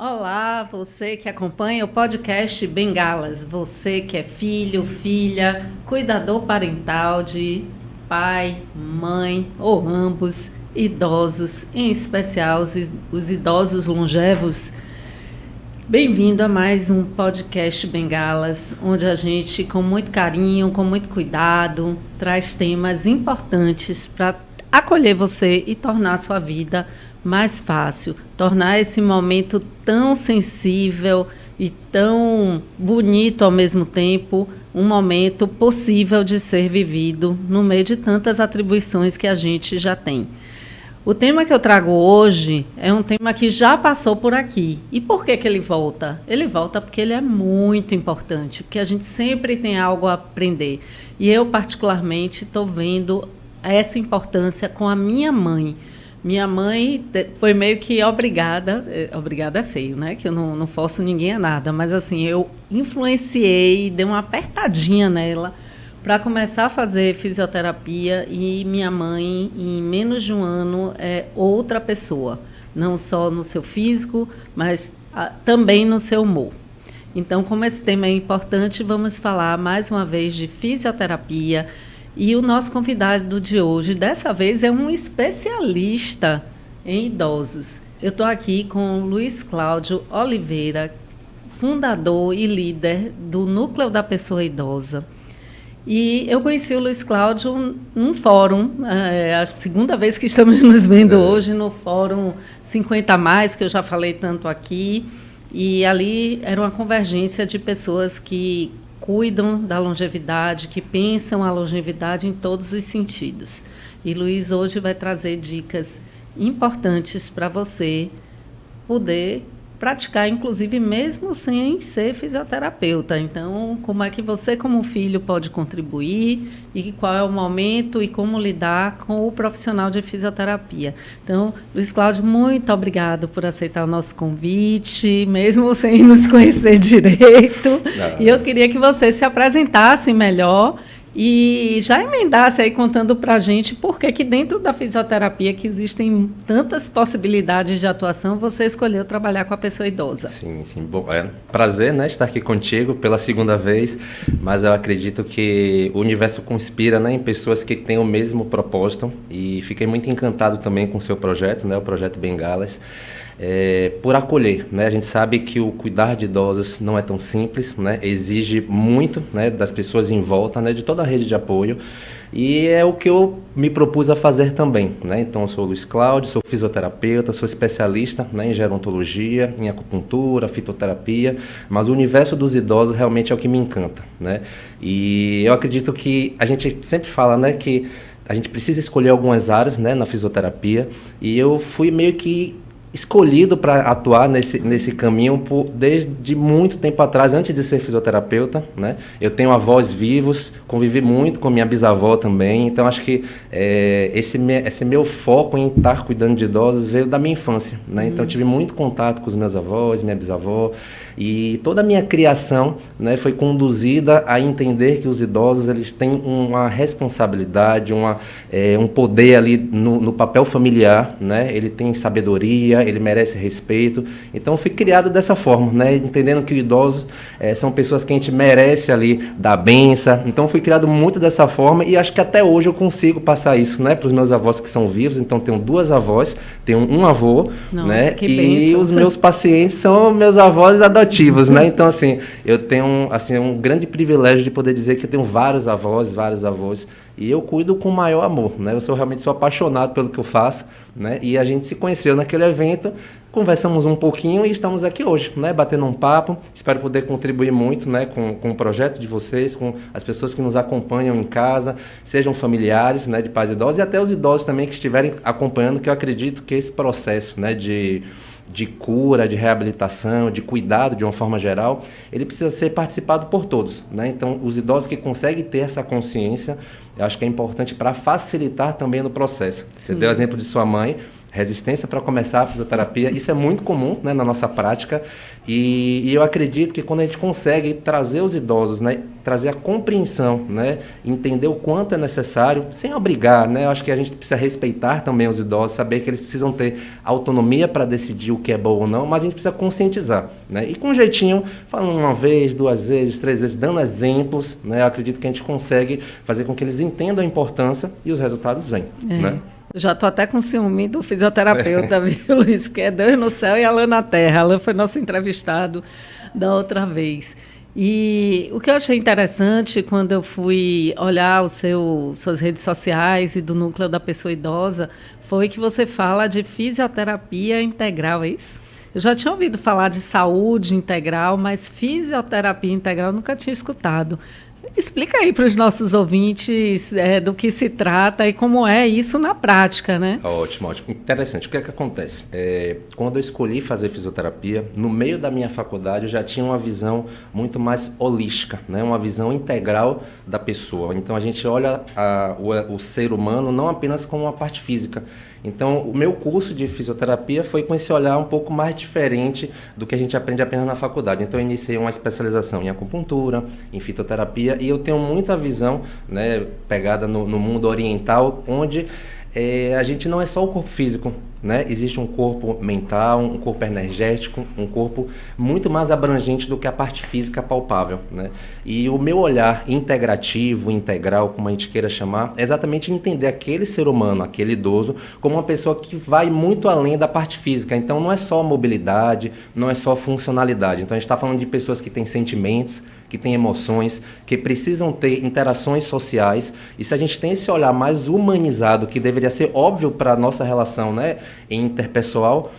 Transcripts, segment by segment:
Olá, você que acompanha o podcast Bengalas, você que é filho, filha, cuidador parental de pai, mãe ou ambos, idosos, em especial os idosos longevos. Bem-vindo a mais um podcast Bengalas, onde a gente, com muito carinho, com muito cuidado, traz temas importantes para acolher você e tornar a sua vida mais fácil, tornar esse momento tão sensível e tão bonito ao mesmo tempo, um momento possível de ser vivido no meio de tantas atribuições que a gente já tem. O tema que eu trago hoje é um tema que já passou por aqui. E por que ele volta? Ele volta porque ele é muito importante, porque a gente sempre tem algo a aprender. E eu, particularmente, estou vendo essa importância com a minha mãe. Minha mãe foi meio que obrigada é feio, né? Que eu não forço ninguém a nada, mas assim, eu influenciei, dei uma apertadinha nela para começar a fazer fisioterapia e minha mãe, em menos de um ano, é outra pessoa, não só no seu físico, mas também no seu humor. Então, como esse tema é importante, vamos falar mais uma vez de fisioterapia. E o nosso convidado de hoje, dessa vez, é um especialista em idosos. Eu estou aqui com o Luiz Cláudio Oliveira, fundador e líder do Núcleo da Pessoa Idosa. E eu conheci o Luiz Cláudio num fórum, a segunda vez que estamos nos vendo hoje, no Fórum 50+, que eu já falei tanto aqui. E ali era uma convergência de pessoas que cuidam da longevidade, que pensam a longevidade em todos os sentidos. E Luiz hoje vai trazer dicas importantes para você poder praticar, inclusive mesmo sem ser fisioterapeuta. Então, como é que você, como filho, pode contribuir e qual é o momento e como lidar com o profissional de fisioterapia. Então, Luiz Cláudio, muito obrigado por aceitar o nosso convite, mesmo sem nos conhecer direito. Não. E eu queria que você se apresentasse melhor e já emendasse aí contando para a gente por que dentro da fisioterapia, que existem tantas possibilidades de atuação, você escolheu trabalhar com a pessoa idosa. Sim. Bom, é um prazer, né, estar aqui contigo pela segunda vez, mas eu acredito que o universo conspira, né, em pessoas que têm o mesmo propósito e fiquei muito encantado também com o seu projeto, né, o projeto Bengalas. Por acolher, né? A gente sabe que o cuidar de idosos não é tão simples, né? Exige muito, né, das pessoas em volta, né, de toda a rede de apoio, e é o que eu me propus a fazer também, né? Então, eu sou o Luiz Cláudio, sou fisioterapeuta, sou especialista, né, em gerontologia, em acupuntura, fitoterapia, mas o universo dos idosos realmente é o que me encanta, né? E eu acredito que a gente sempre fala, né, que a gente precisa escolher algumas áreas, né, na fisioterapia, e eu fui meio que escolhido para atuar nesse caminho desde muito tempo atrás, antes de ser fisioterapeuta, né? Eu tenho avós vivos, convivi muito com minha bisavó também, então acho que esse meu foco em estar cuidando de idosos veio da minha infância, né? Então eu tive muito contato com os meus avós, minha bisavó, e toda a minha criação, né, foi conduzida a entender que os idosos eles têm uma responsabilidade, um poder ali no papel familiar, né? Ele tem sabedoria, ele merece respeito. Então, eu fui criado dessa forma, né? Entendendo que os idosos são pessoas que a gente merece ali dar benção. Então, eu fui criado muito dessa forma e acho que até hoje eu consigo passar isso, né, para os meus avós que são vivos. Então, tenho 2 avós, tenho um avô, nossa, né? Que e bênção. Os meus pacientes são meus avós adotivos, né? Então, assim, eu tenho um grande privilégio de poder dizer que eu tenho vários avós, e eu cuido com o maior amor, né? Eu realmente sou apaixonado pelo que eu faço, né? E a gente se conheceu naquele evento, conversamos um pouquinho e estamos aqui hoje, né? Batendo um papo. Espero poder contribuir muito, né, com o projeto de vocês, com as pessoas que nos acompanham em casa, sejam familiares, né, de pais idosos e até os idosos também que estiverem acompanhando, que eu acredito que esse processo, né, de cura, de reabilitação, de cuidado de uma forma geral, ele precisa ser participado por todos, né? Então, os idosos que conseguem ter essa consciência, eu acho que é importante para facilitar também no processo. Você deu o exemplo de sua mãe, resistência para começar a fisioterapia. Isso é muito comum, né, na nossa prática, e eu acredito que quando a gente consegue trazer os idosos, né, trazer a compreensão, né, entender o quanto é necessário, sem obrigar, né, eu acho que a gente precisa respeitar também os idosos, saber que eles precisam ter autonomia para decidir o que é bom ou não, mas a gente precisa conscientizar, né, e com um jeitinho, falando uma vez, 2 vezes, 3 vezes, dando exemplos, né, eu acredito que a gente consegue fazer com que eles entendam a importância e os resultados vêm, né. Já estou até com ciúme do fisioterapeuta, viu, Luiz? Porque é Deus no céu e Alain na terra. Alain foi nosso entrevistado da outra vez. E o que eu achei interessante quando eu fui olhar suas redes sociais e do núcleo da pessoa idosa foi que você fala de fisioterapia integral, é isso? Eu já tinha ouvido falar de saúde integral, mas fisioterapia integral eu nunca tinha escutado. Explica aí para os nossos ouvintes do que se trata e como é isso na prática, né? Ótimo, ótimo. Interessante. O que é que acontece? Quando eu escolhi fazer fisioterapia, no meio da minha faculdade eu já tinha uma visão muito mais holística, né? Uma visão integral da pessoa. Então a gente olha o ser humano não apenas como uma parte física. Então, o meu curso de fisioterapia foi com esse olhar um pouco mais diferente do que a gente aprende apenas na faculdade. Então, eu iniciei uma especialização em acupuntura, em fitoterapia, e eu tenho muita visão, né, pegada no mundo oriental, onde a gente não é só o corpo físico, né? Existe um corpo mental, um corpo energético, um corpo muito mais abrangente do que a parte física palpável, né? E o meu olhar integrativo, integral, como a gente queira chamar, é exatamente entender aquele ser humano, aquele idoso, como uma pessoa que vai muito além da parte física. Então, não é só mobilidade, não é só funcionalidade. Então, a gente está falando de pessoas que têm sentimentos, que têm emoções, que precisam ter interações sociais. E se a gente tem esse olhar mais humanizado, que deveria ser óbvio para a nossa relação, né, interpessoal,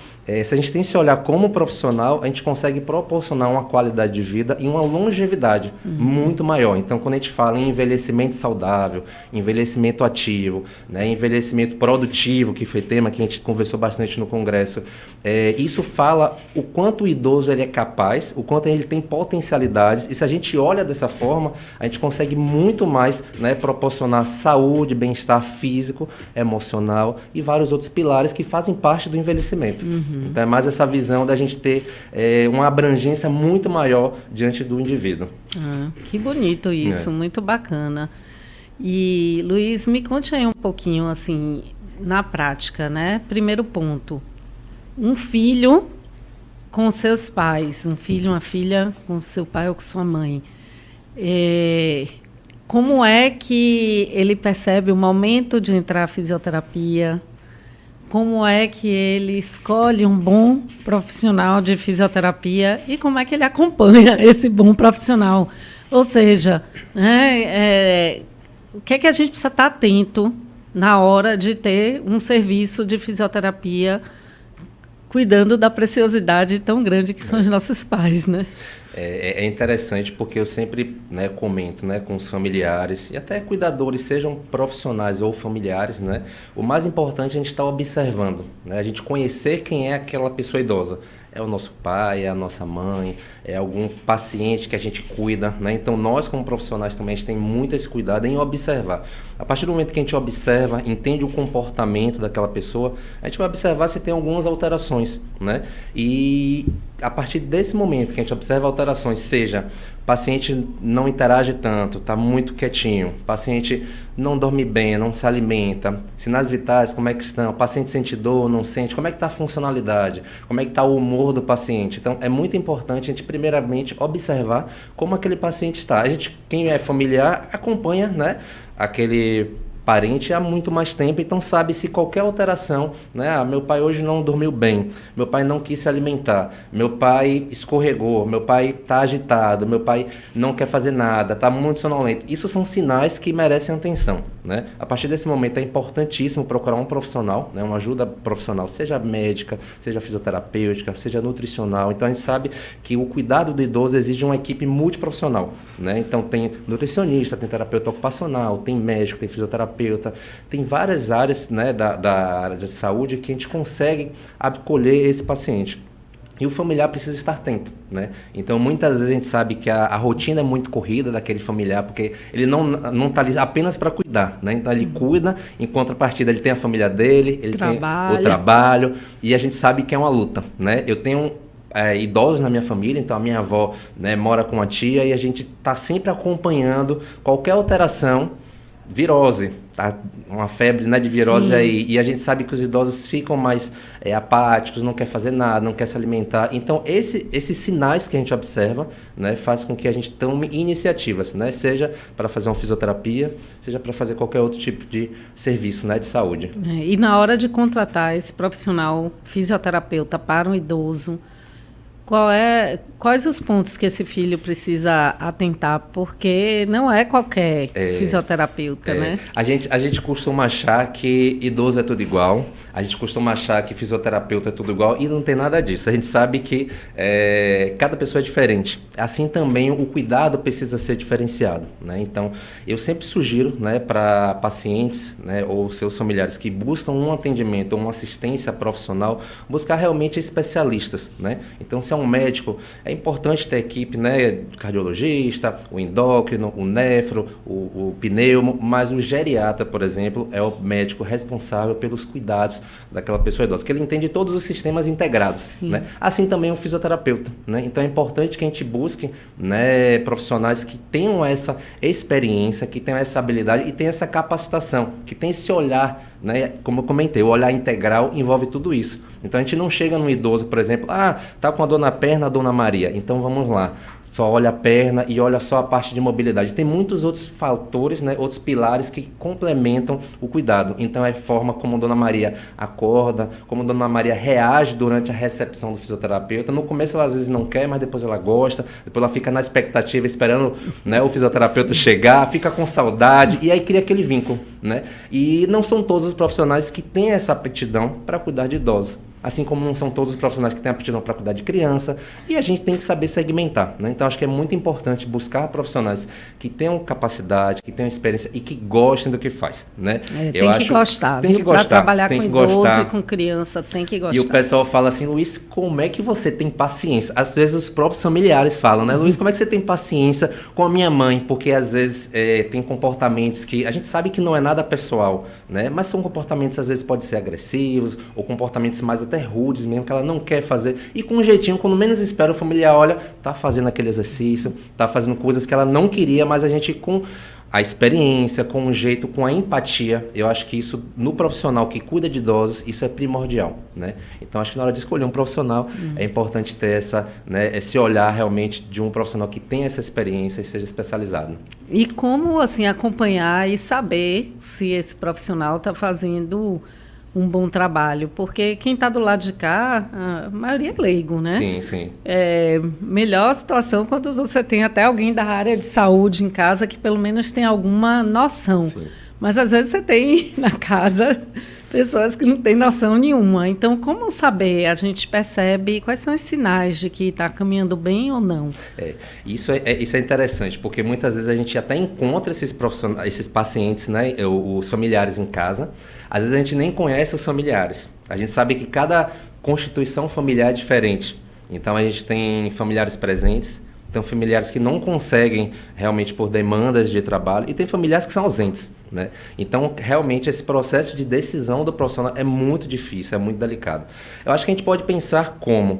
se a gente tem esse olhar como profissional, a gente consegue proporcionar uma qualidade de vida e uma longevidade muito maior. Então, quando a gente fala em envelhecimento saudável, envelhecimento ativo, né, envelhecimento produtivo, que foi tema que a gente conversou bastante no congresso, isso fala o quanto o idoso ele é capaz, o quanto ele tem potencialidades, e se a gente olha dessa forma, a gente consegue muito mais, né, proporcionar saúde, bem-estar físico, emocional e vários outros pilares que fazem parte do envelhecimento. Então, é mais essa visão da gente ter uma abrangência muito maior diante do indivíduo. Que bonito isso, muito bacana. E, Luiz, me conte aí um pouquinho, assim, na prática, né? Primeiro ponto, um filho com seus pais, um filho, uma filha com seu pai ou com sua mãe. Como é que ele percebe o momento de entrar à fisioterapia? Como é que ele escolhe um bom profissional de fisioterapia e como é que ele acompanha esse bom profissional? Ou seja, o que é que a gente precisa estar atento na hora de ter um serviço de fisioterapia cuidando da preciosidade tão grande que são os nossos pais, né? É interessante porque eu sempre, né, comento, né, com os familiares e até cuidadores, sejam profissionais ou familiares, né, o mais importante é a gente estar observando, né, a gente conhecer quem é aquela pessoa idosa. É o nosso pai, é a nossa mãe, é algum paciente que a gente cuida, né? Então, nós como profissionais também, a gente tem muito esse cuidado em observar. A partir do momento que a gente observa, entende o comportamento daquela pessoa, a gente vai observar se tem algumas alterações, né? E a partir desse momento que a gente observa alterações, seja paciente não interage tanto, está muito quietinho, paciente não dorme bem, não se alimenta, sinais vitais, como é que estão, o paciente sente dor, não sente, como é que está a funcionalidade, como é que está o humor do paciente. Então, é muito importante a gente, primeiramente, observar como aquele paciente está. A gente, quem é familiar, acompanha, né, aquele parente há muito mais tempo, então sabe se qualquer alteração, né? Meu pai hoje não dormiu bem, meu pai não quis se alimentar, meu pai escorregou, meu pai está agitado, meu pai não quer fazer nada, está muito sonolento. Isso são sinais que merecem atenção, né? A partir desse momento é importantíssimo procurar um profissional, né? Uma ajuda profissional, seja médica, seja fisioterapêutica, seja nutricional. Então a gente sabe que o cuidado do idoso exige uma equipe multiprofissional, né? Então tem nutricionista, tem terapeuta ocupacional, tem médico, tem fisioterapeuta, tem várias áreas, né, da área de saúde que a gente consegue acolher esse paciente. E o familiar precisa estar atento, né? Então, muitas vezes a gente sabe que a rotina é muito corrida daquele familiar, porque ele não está ali apenas para cuidar, né? Então, ele cuida, em contrapartida, ele tem a família dele, ele tem o trabalho, e a gente sabe que é uma luta, né? Eu tenho idosos na minha família, então a minha avó, né, mora com a tia e a gente está sempre acompanhando qualquer alteração, virose, tá? Uma febre, né, de virose. Sim. Aí, e a gente sabe que os idosos ficam mais apáticos, não quer fazer nada, não quer se alimentar. Então, esses sinais que a gente observa, né, faz com que a gente tome iniciativas, né, seja para fazer uma fisioterapia, seja para fazer qualquer outro tipo de serviço, né, de saúde. E na hora de contratar esse profissional fisioterapeuta para um idoso, quais os pontos que esse filho precisa atentar? Porque não é qualquer fisioterapeuta, né? A gente costuma achar que idoso é tudo igual, a gente costuma achar que fisioterapeuta é tudo igual e não tem nada disso. A gente sabe que cada pessoa é diferente. Assim também o cuidado precisa ser diferenciado, né? Então, eu sempre sugiro, né, para pacientes, né, ou seus familiares que buscam um atendimento ou uma assistência profissional, buscar realmente especialistas, né? Então, se é um médico, é importante ter equipe, né, cardiologista, o endócrino, o nefro, o pneumo, mas o geriatra, por exemplo, é o médico responsável pelos cuidados daquela pessoa idosa, que ele entende todos os sistemas integrados, né? Assim também o fisioterapeuta, né? Então é importante que a gente busque, né, profissionais que tenham essa experiência, que tenham essa habilidade e tenham essa capacitação, que tenham esse olhar, né? Como eu comentei, o olhar integral envolve tudo isso. Então a gente não chega num idoso, por exemplo, tá com a dor na perna, a Dona Maria, então vamos lá, só olha a perna e olha só a parte de mobilidade. Tem muitos outros fatores, né, outros pilares que complementam o cuidado. Então é a forma como Dona Maria acorda, como Dona Maria reage durante a recepção do fisioterapeuta. No começo ela às vezes não quer, mas depois ela gosta, depois ela fica na expectativa esperando, né, o fisioterapeuta chegar, fica com saudade e aí cria aquele vínculo, né? E não são todos os profissionais que têm essa aptidão para cuidar de idosos. Assim como não são todos os profissionais que têm aptidão para cuidar de criança, e a gente tem que saber segmentar, né? Então, acho que é muito importante buscar profissionais que tenham capacidade, que tenham experiência e que gostem do que faz, né? Tem que gostar, tem que gostar. Para trabalhar com idoso e com criança, tem que gostar. E o pessoal fala assim, Luiz, como é que você tem paciência? Às vezes os próprios familiares falam, né? Luiz, como é que você tem paciência com a minha mãe? Porque às vezes tem comportamentos que a gente sabe que não é nada pessoal, né? Mas são comportamentos, às vezes, podem ser agressivos, ou comportamentos mais até rudes mesmo, que ela não quer fazer. E com um jeitinho, quando menos espera, o familiar olha, tá fazendo aquele exercício, tá fazendo coisas que ela não queria, mas a gente com a experiência, com o jeito, com a empatia, eu acho que isso, no profissional que cuida de idosos, isso é primordial, né? Então, acho que na hora de escolher um profissional, é importante ter esse olhar realmente de um profissional que tenha essa experiência e seja especializado. E como, assim, acompanhar e saber se esse profissional está fazendo um bom trabalho, porque quem está do lado de cá, a maioria é leigo, né? Sim, sim. Melhor situação quando você tem até alguém da área de saúde em casa que pelo menos tem alguma noção. Sim. Mas às vezes você tem na casa pessoas que não têm noção nenhuma. Então, como saber? A gente percebe quais são os sinais de que está caminhando bem ou não. Isso é interessante, porque muitas vezes a gente até encontra esses profissionais, esses pacientes, né, os familiares em casa. Às vezes a gente nem conhece os familiares. A gente sabe que cada constituição familiar é diferente. Então, a gente tem familiares presentes, tem familiares que não conseguem realmente por demandas de trabalho e tem familiares que são ausentes, né? Então, realmente, esse processo de decisão do profissional é muito difícil, é muito delicado. Eu acho que a gente pode pensar como,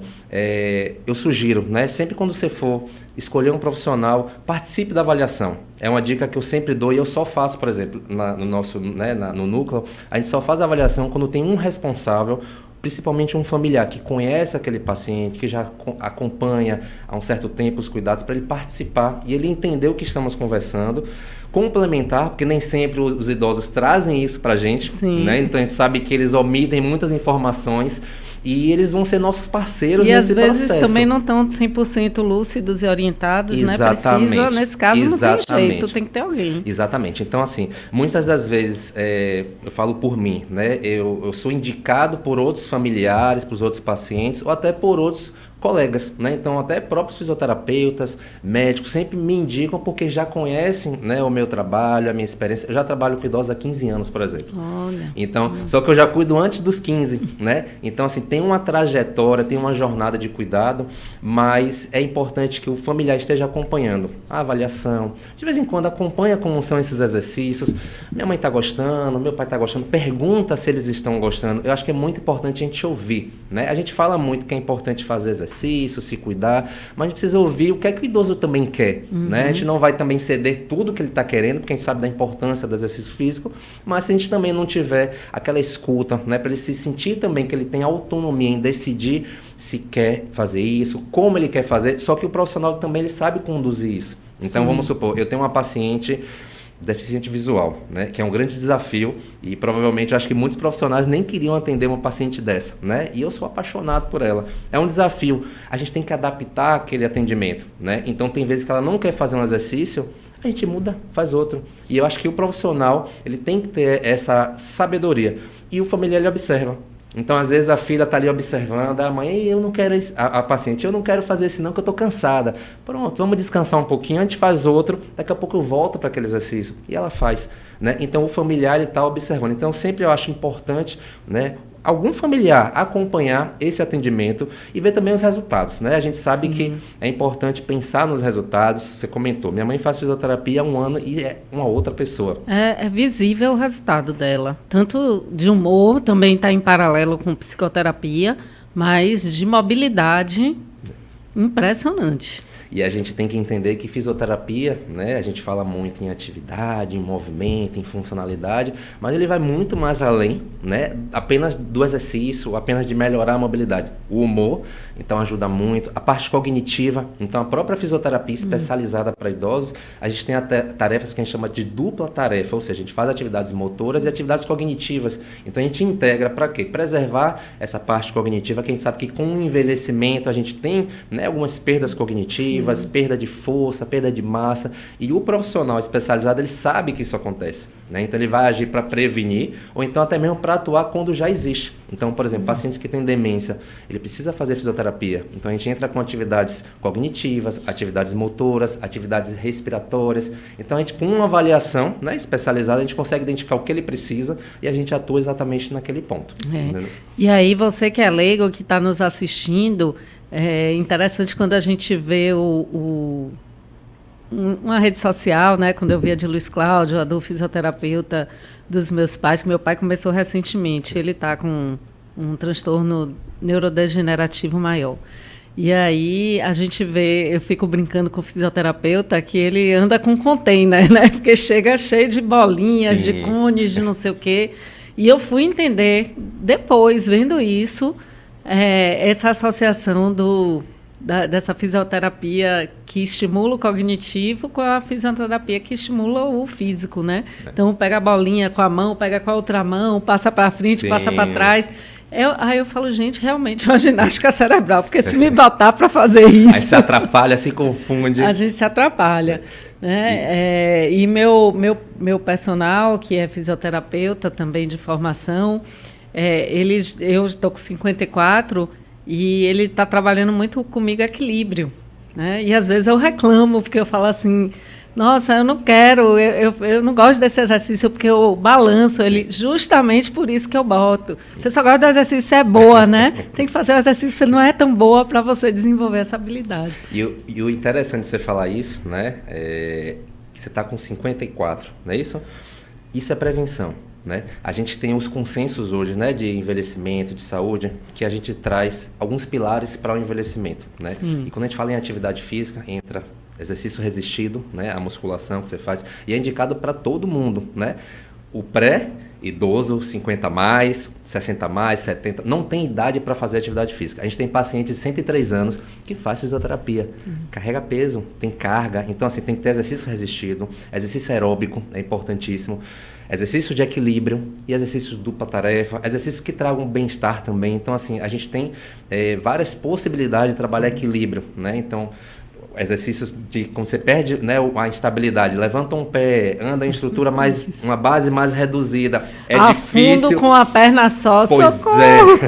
eu sugiro, né? Sempre quando você for escolher um profissional, participe da avaliação. É uma dica que eu sempre dou e eu só faço, por exemplo, no nosso, né, no núcleo, a gente só faz a avaliação quando tem um responsável, principalmente um familiar que conhece aquele paciente, que já acompanha há um certo tempo os cuidados, para ele participar e ele entender o que estamos conversando, complementar, porque nem sempre os idosos trazem isso para a gente, né? Então a gente sabe que eles omitem muitas informações e eles vão ser nossos parceiros nesse processo. E às vezes também não estão 100% lúcidos e orientados, né? Precisa, nesse caso, não tem jeito, tem que ter alguém. Exatamente. Então, assim, muitas das vezes, eu falo por mim, né? Eu sou indicado por outros familiares, por outros pacientes, ou até por outros colegas, né? Então, até próprios fisioterapeutas, médicos, sempre me indicam porque já conhecem, né, o meu trabalho, a minha experiência. Eu já trabalho com idosos há 15 anos, por exemplo. Olha. Então, só que eu já cuido antes dos 15, né? Então, assim, tem uma trajetória, tem uma jornada de cuidado, mas é importante que o familiar esteja acompanhando a avaliação. De vez em quando acompanha como são esses exercícios. Minha mãe está gostando, meu pai está gostando, pergunta se eles estão gostando. Eu acho que é muito importante a gente ouvir, né? A gente fala muito que é importante fazer exercício, se cuidar, mas a gente precisa ouvir o que é que o idoso também quer, né? A gente não vai também ceder tudo que ele está querendo, porque a gente sabe da importância do exercício físico, mas se a gente também não tiver aquela escuta, né, para ele se sentir também que ele tem autonomia em decidir se quer fazer isso, como ele quer fazer, só que o profissional também ele sabe conduzir isso. Então, vamos supor, eu tenho uma paciente deficiente visual, né, que é um grande desafio e provavelmente eu acho que muitos profissionais nem queriam atender uma paciente dessa, né, e eu sou apaixonado por ela. É um desafio, a gente tem que adaptar aquele atendimento, né, então tem vezes que ela não quer fazer um exercício, a gente muda, faz outro. E eu acho que o profissional, ele tem que ter essa sabedoria e o familiar ele observa. Então, às vezes, a filha está ali observando, a mãe, eu não quero a paciente, eu não quero fazer isso não, que eu estou cansada. Pronto, vamos descansar um pouquinho, a gente faz outro, daqui a pouco eu volto para aquele exercício. E ela faz, né? Então, o familiar está observando. Então, sempre eu acho importante, né, algum familiar acompanhar esse atendimento e ver também os resultados, né? A gente sabe que é importante pensar nos resultados. Você comentou, minha mãe faz fisioterapia há 1 ano e é uma outra pessoa. É visível o resultado dela. Tanto de humor, também está em paralelo com psicoterapia, mas de mobilidade, impressionante. E a gente tem que entender que fisioterapia, né, a gente fala muito em atividade, em movimento, em funcionalidade, mas ele vai muito mais além, né, apenas do exercício, apenas de melhorar a mobilidade. O humor, então, ajuda muito. A parte cognitiva, então, a própria fisioterapia especializada para idosos, a gente tem até tarefas que a gente chama de dupla tarefa, ou seja, a gente faz atividades motoras e atividades cognitivas. Então, a gente integra para quê? Preservar essa parte cognitiva, que a gente sabe que com o envelhecimento a gente tem, né, algumas perdas cognitivas, perda de força, perda de massa, e o profissional especializado ele sabe que isso acontece, né? Então ele vai agir para prevenir ou então até mesmo para atuar quando já existe. Então, por exemplo, pacientes que têm demência, ele precisa fazer fisioterapia. Então a gente entra com atividades cognitivas, atividades motoras, atividades respiratórias. Então a gente, com uma avaliação, né, especializada, a gente consegue identificar o que ele precisa e a gente atua exatamente naquele ponto. E aí você que é leigo, que está nos assistindo, é interessante quando a gente vê uma rede social, né? Quando eu vi a de Luiz Cláudio, a do fisioterapeuta dos meus pais, que meu pai começou recentemente, ele está com um transtorno neurodegenerativo maior. E aí a gente vê, eu fico brincando com o fisioterapeuta que ele anda com container, né? Porque chega cheio de bolinhas, de cones, de não sei o quê. E eu fui entender, depois, vendo isso, essa associação dessa fisioterapia que estimula o cognitivo com a fisioterapia que estimula o físico, né? Então, pega a bolinha com a mão, pega com a outra mão, passa para frente, passa para trás. Aí eu falo, gente, realmente é uma ginástica cerebral, porque se me botar para fazer isso... Aí se atrapalha, se confunde. A gente se atrapalha. Né? E meu personal, que é fisioterapeuta também de formação, eu estou com 54 e ele está trabalhando muito comigo equilíbrio, né? E às vezes eu reclamo, porque eu falo assim, nossa, eu não quero, eu não gosto desse exercício porque eu balanço ele, justamente por isso que eu boto. Você só gosta do exercício, é boa, né? Tem que fazer o exercício, você não é tão boa para você desenvolver essa habilidade. E o interessante de você falar isso, né? Que você está com 54, não é isso? Isso é prevenção. Né? A gente tem os consensos hoje, né, de envelhecimento, de saúde, que a gente traz alguns pilares para o envelhecimento. Né? E quando a gente fala em atividade física, entra exercício resistido, né, a musculação que você faz, e é indicado para todo mundo. Né? O pré-idoso, 50 mais, 60 mais, 70, não tem idade para fazer atividade física. A gente tem pacientes de 103 anos que faz fisioterapia, carrega peso, tem carga, então assim, tem que ter exercício resistido, exercício aeróbico, é importantíssimo. Exercício de equilíbrio e exercício de dupla tarefa, exercícios que tragam bem-estar também. Então, assim, a gente tem várias possibilidades de trabalhar equilíbrio, né? Então, exercícios de quando você perde, né, a instabilidade, levanta um pé, anda em estrutura uma base mais reduzida, difícil. Afundo com a perna só, pois socorro!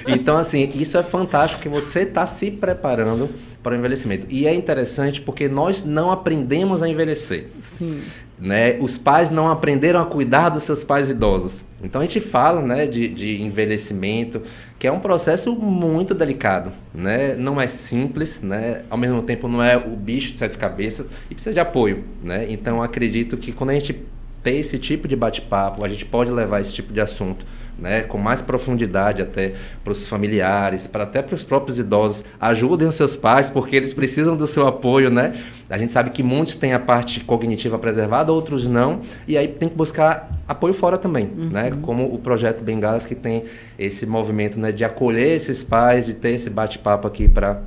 Então, assim, isso é fantástico que você está se preparando para o envelhecimento. E é interessante porque nós não aprendemos a envelhecer. Sim. Né? Os pais não aprenderam a cuidar dos seus pais idosos. Então a gente fala, né, de envelhecimento, que é um processo muito delicado, né? Não é simples, né? Ao mesmo tempo não é o bicho de sete cabeças e precisa de apoio, né? Então acredito que quando a gente tem esse tipo de bate-papo, a gente pode levar esse tipo de assunto, né, com mais profundidade até para os familiares, até para os próprios idosos. Ajudem os seus pais, porque eles precisam do seu apoio, né? A gente sabe que muitos têm a parte cognitiva preservada, outros não, e aí tem que buscar apoio fora também, né? Como o Projeto Bengalas, que tem esse movimento, né, de acolher esses pais, de ter esse bate-papo aqui para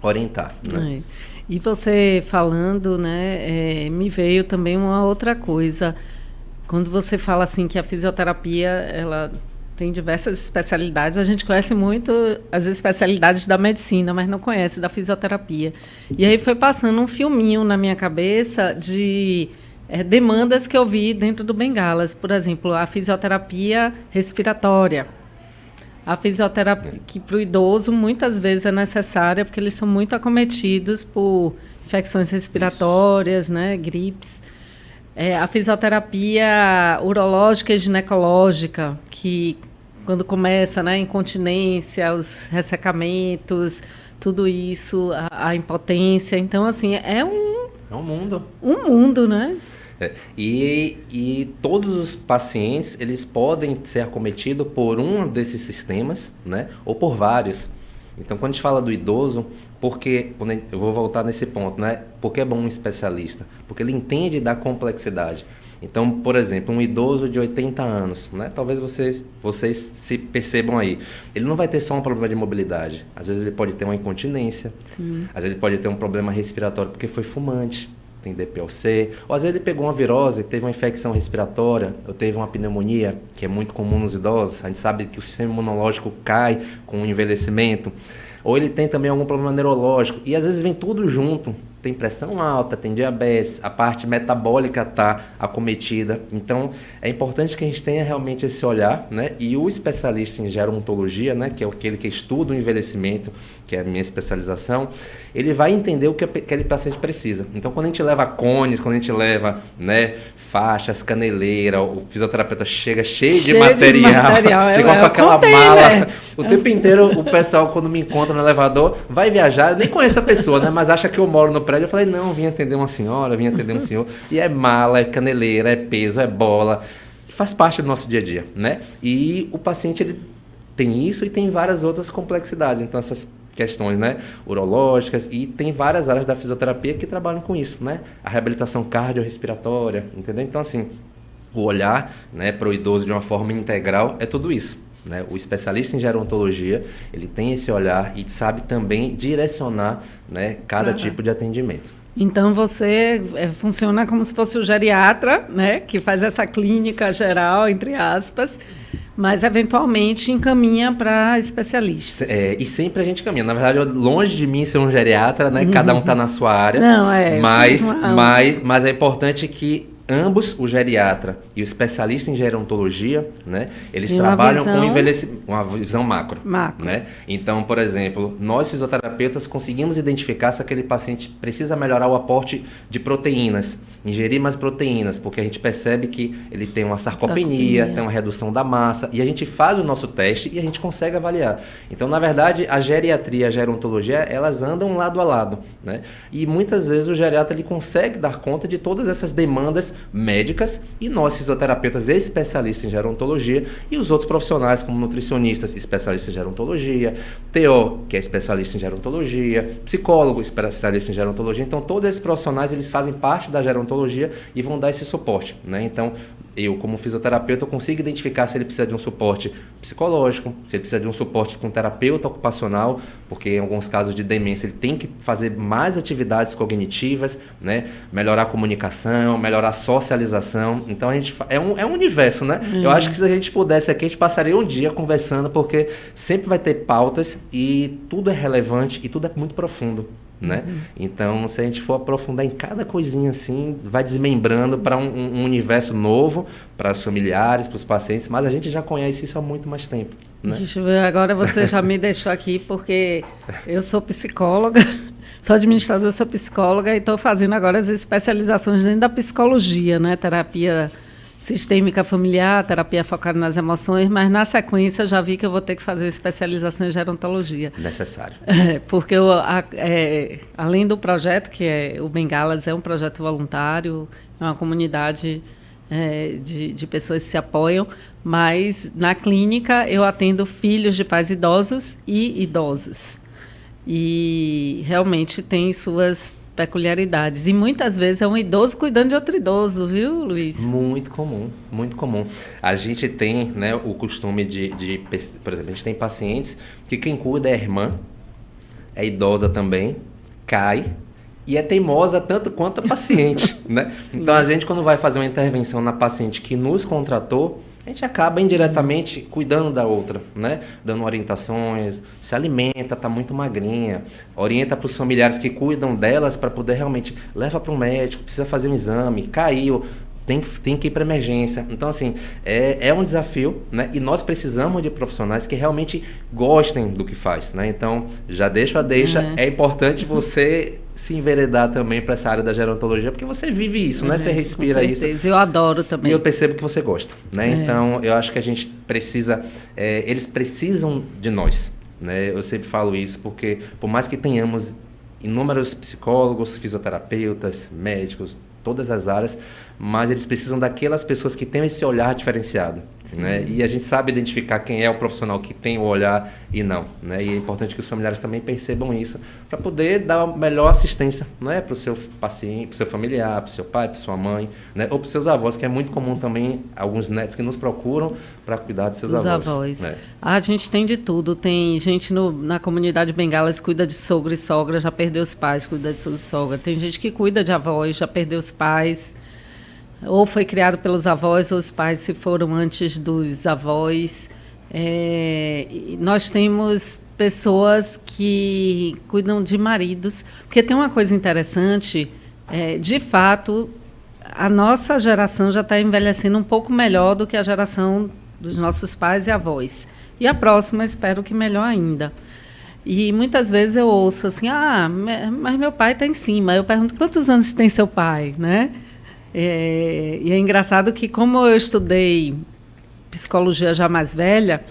orientar, né? E você falando, né, me veio também uma outra coisa. Quando você fala assim que a fisioterapia, ela tem diversas especialidades, a gente conhece muito as especialidades da medicina, mas não conhece da fisioterapia. E aí foi passando um filminho na minha cabeça de demandas que eu vi dentro do Bengalas. Por exemplo, a fisioterapia respiratória. A fisioterapia, que para o idoso muitas vezes é necessária, porque eles são muito acometidos por infecções respiratórias, né, gripes. A fisioterapia urológica e ginecológica, que quando começa, né, incontinência, os ressecamentos, tudo isso, a impotência. Então, assim, é um mundo. Um mundo, né? E todos os pacientes, eles podem ser acometidos por um desses sistemas, né, ou por vários. Então, quando a gente fala do idoso, porque eu vou voltar nesse ponto, né? Porque é bom um especialista? Porque ele entende da complexidade. Então, por exemplo, um idoso de 80 anos, né? Talvez vocês se percebam aí. Ele não vai ter só um problema de mobilidade. Às vezes ele pode ter uma incontinência. Sim. Às vezes ele pode ter um problema respiratório porque foi fumante. Tem DPLC, ou às vezes ele pegou uma virose, teve uma infecção respiratória, ou teve uma pneumonia, que é muito comum nos idosos. A gente sabe que o sistema imunológico cai com o envelhecimento. Ou ele tem também algum problema neurológico, e às vezes vem tudo junto. Tem pressão alta, tem diabetes, a parte metabólica está acometida. Então, é importante que a gente tenha realmente esse olhar, né? E o especialista em gerontologia, né, que é aquele que estuda o envelhecimento, que é a minha especialização, ele vai entender o que aquele paciente precisa. Então, quando a gente leva cones, quando a gente leva, né, faixas, caneleira, o fisioterapeuta chega cheio de material chega com aquela mala. Né? O tempo inteiro, o pessoal, quando me encontra no elevador, vai viajar, eu nem conheço a pessoa, né, mas acha que eu moro no prédio. Eu falei, não, vim atender uma senhora, vim atender um senhor. E é mala, é caneleira, é peso, é bola. Faz parte do nosso dia a dia, né? E o paciente, ele tem isso e tem várias outras complexidades. Então, essas questões, né, urológicas, e tem várias áreas da fisioterapia que trabalham com isso, né? A reabilitação cardiorrespiratória, entendeu? Então, assim, o olhar, né, para o idoso de uma forma integral é tudo isso. Né? O especialista em gerontologia, ele tem esse olhar e sabe também direcionar, né, cada tipo de atendimento. Então você funciona como se fosse o geriatra, né, que faz essa clínica geral, entre aspas, mas eventualmente encaminha para especialistas. E sempre a gente caminha. Na verdade, longe de mim ser um geriatra, né? Cada um está na sua área. Não, mas é importante que ambos, o geriatra e o especialista em gerontologia, né, eles trabalham com envelhecimento, uma visão macro. Né? Então, por exemplo, nós fisioterapeutas conseguimos identificar se aquele paciente precisa melhorar o aporte de proteínas, ingerir mais proteínas, porque a gente percebe que ele tem uma sarcopenia, tem uma redução da massa, e a gente faz o nosso teste e a gente consegue avaliar. Então, na verdade, a geriatria e a gerontologia, elas andam lado a lado, né? E muitas vezes o geriatra ele consegue dar conta de todas essas demandas médicas, e nós fisioterapeutas especialistas em gerontologia e os outros profissionais como nutricionistas especialistas em gerontologia, TO, que é especialista em gerontologia, psicólogo especialista em gerontologia. Então todos esses profissionais eles fazem parte da gerontologia e vão dar esse suporte, né? Então eu, como fisioterapeuta, eu consigo identificar se ele precisa de um suporte psicológico, se ele precisa de um suporte com terapeuta ocupacional, porque em alguns casos de demência ele tem que fazer mais atividades cognitivas, né? Melhorar a comunicação, melhorar a socialização. Então a gente é um universo, né? Eu acho que se a gente pudesse aqui, a gente passaria um dia conversando, porque sempre vai ter pautas e tudo é relevante e tudo é muito profundo. né? Então, se a gente for aprofundar em cada coisinha assim, vai desmembrando para um universo novo, para os familiares, para os pacientes, mas a gente já conhece isso há muito mais tempo, né? Deixa eu ver, agora você já me deixou aqui, porque eu sou psicóloga, sou administradora, sou psicóloga e estou fazendo agora as especializações dentro da psicologia, né? Terapia sistêmica familiar, terapia focada nas emoções, mas na sequência eu já vi que eu vou ter que fazer especialização em gerontologia. Necessário. Porque além do projeto, que é o Bengalas, é um projeto voluntário, é uma comunidade de pessoas que se apoiam, mas na clínica eu atendo filhos de pais idosos e idosos. E realmente tem suas peculiaridades. E muitas vezes é um idoso cuidando de outro idoso, viu, Luiz? Muito comum, muito comum. A gente tem, né, o costume por exemplo, a gente tem pacientes que quem cuida é a irmã, é idosa também, cai e é teimosa tanto quanto a paciente, né? Então a gente, quando vai fazer uma intervenção na paciente que nos contratou, a gente acaba indiretamente cuidando da outra, né? Dando orientações, se alimenta, está muito magrinha, orienta para os familiares que cuidam delas para poder realmente leva para o médico, precisa fazer um exame, caiu, tem que ir para emergência. Então, assim, é um desafio, né? E nós precisamos de profissionais que realmente gostem do que faz, né? Então, já deixa. É importante você se enveredar também para essa área da gerontologia, porque você vive isso, né? Você respira isso. Eu adoro também. E eu percebo que você gosta, né? Então, eu acho que a gente precisa... eles precisam de nós, né? Eu sempre falo isso, porque por mais que tenhamos inúmeros psicólogos, fisioterapeutas, médicos, todas as áreas, mas eles precisam daquelas pessoas que têm esse olhar diferenciado, né? E a gente sabe identificar quem é o profissional que tem o olhar e não, né? E é importante que os familiares também percebam isso para poder dar a melhor assistência, né? Para o seu paciente, para o seu familiar, para o seu pai, para sua mãe, né? Ou para os seus avós, que é muito comum também alguns netos que nos procuram para cuidar dos seus avós. Né? A gente tem de tudo, tem gente na comunidade Bengalas que cuida de sogro e sogra, já perdeu os pais, cuida de sogro e sogra. Tem gente que cuida de avós, já perdeu os pais, ou foi criado pelos avós, ou os pais se foram antes dos avós. Nós temos pessoas que cuidam de maridos, porque tem uma coisa interessante, de fato, a nossa geração já está envelhecendo um pouco melhor do que a geração dos nossos pais e avós. E a próxima, espero que melhor ainda. E muitas vezes eu ouço assim, mas meu pai está em cima. Eu pergunto, quantos anos tem seu pai, né? E é engraçado que, como eu estudei psicologia já mais velha,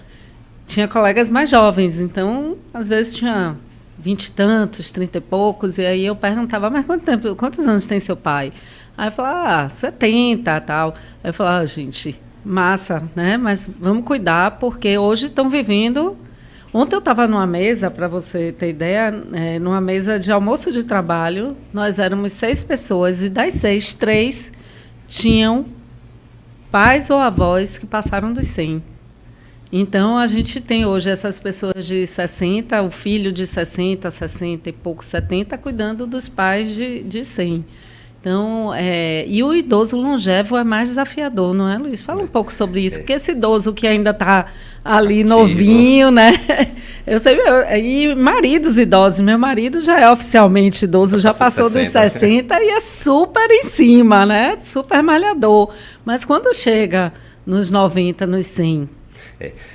tinha colegas mais jovens, então, às vezes tinha 20 e tantos, 30 e poucos, e aí eu perguntava, mas quantos anos tem seu pai? Aí eu falava, 70 tal. Aí eu falava, gente, massa, né? Mas vamos cuidar, porque hoje estão vivendo... Ontem eu estava numa mesa, para você ter ideia, numa mesa de almoço de trabalho, nós éramos 6 pessoas, e das 6, 3 tinham pais ou avós que passaram dos 100. Então, a gente tem hoje essas pessoas de 60, o filho de 60, 60 e pouco, 70, cuidando dos pais de 100. Então, e o idoso longevo é mais desafiador, não é, Luiz? Fala um pouco sobre isso, porque esse idoso que ainda está ali ativo, novinho, né? Eu sei, e maridos idosos, meu marido já é oficialmente idoso, já passou dos 60 e é super em cima, né? Super malhador. Mas quando chega nos 90, nos 100...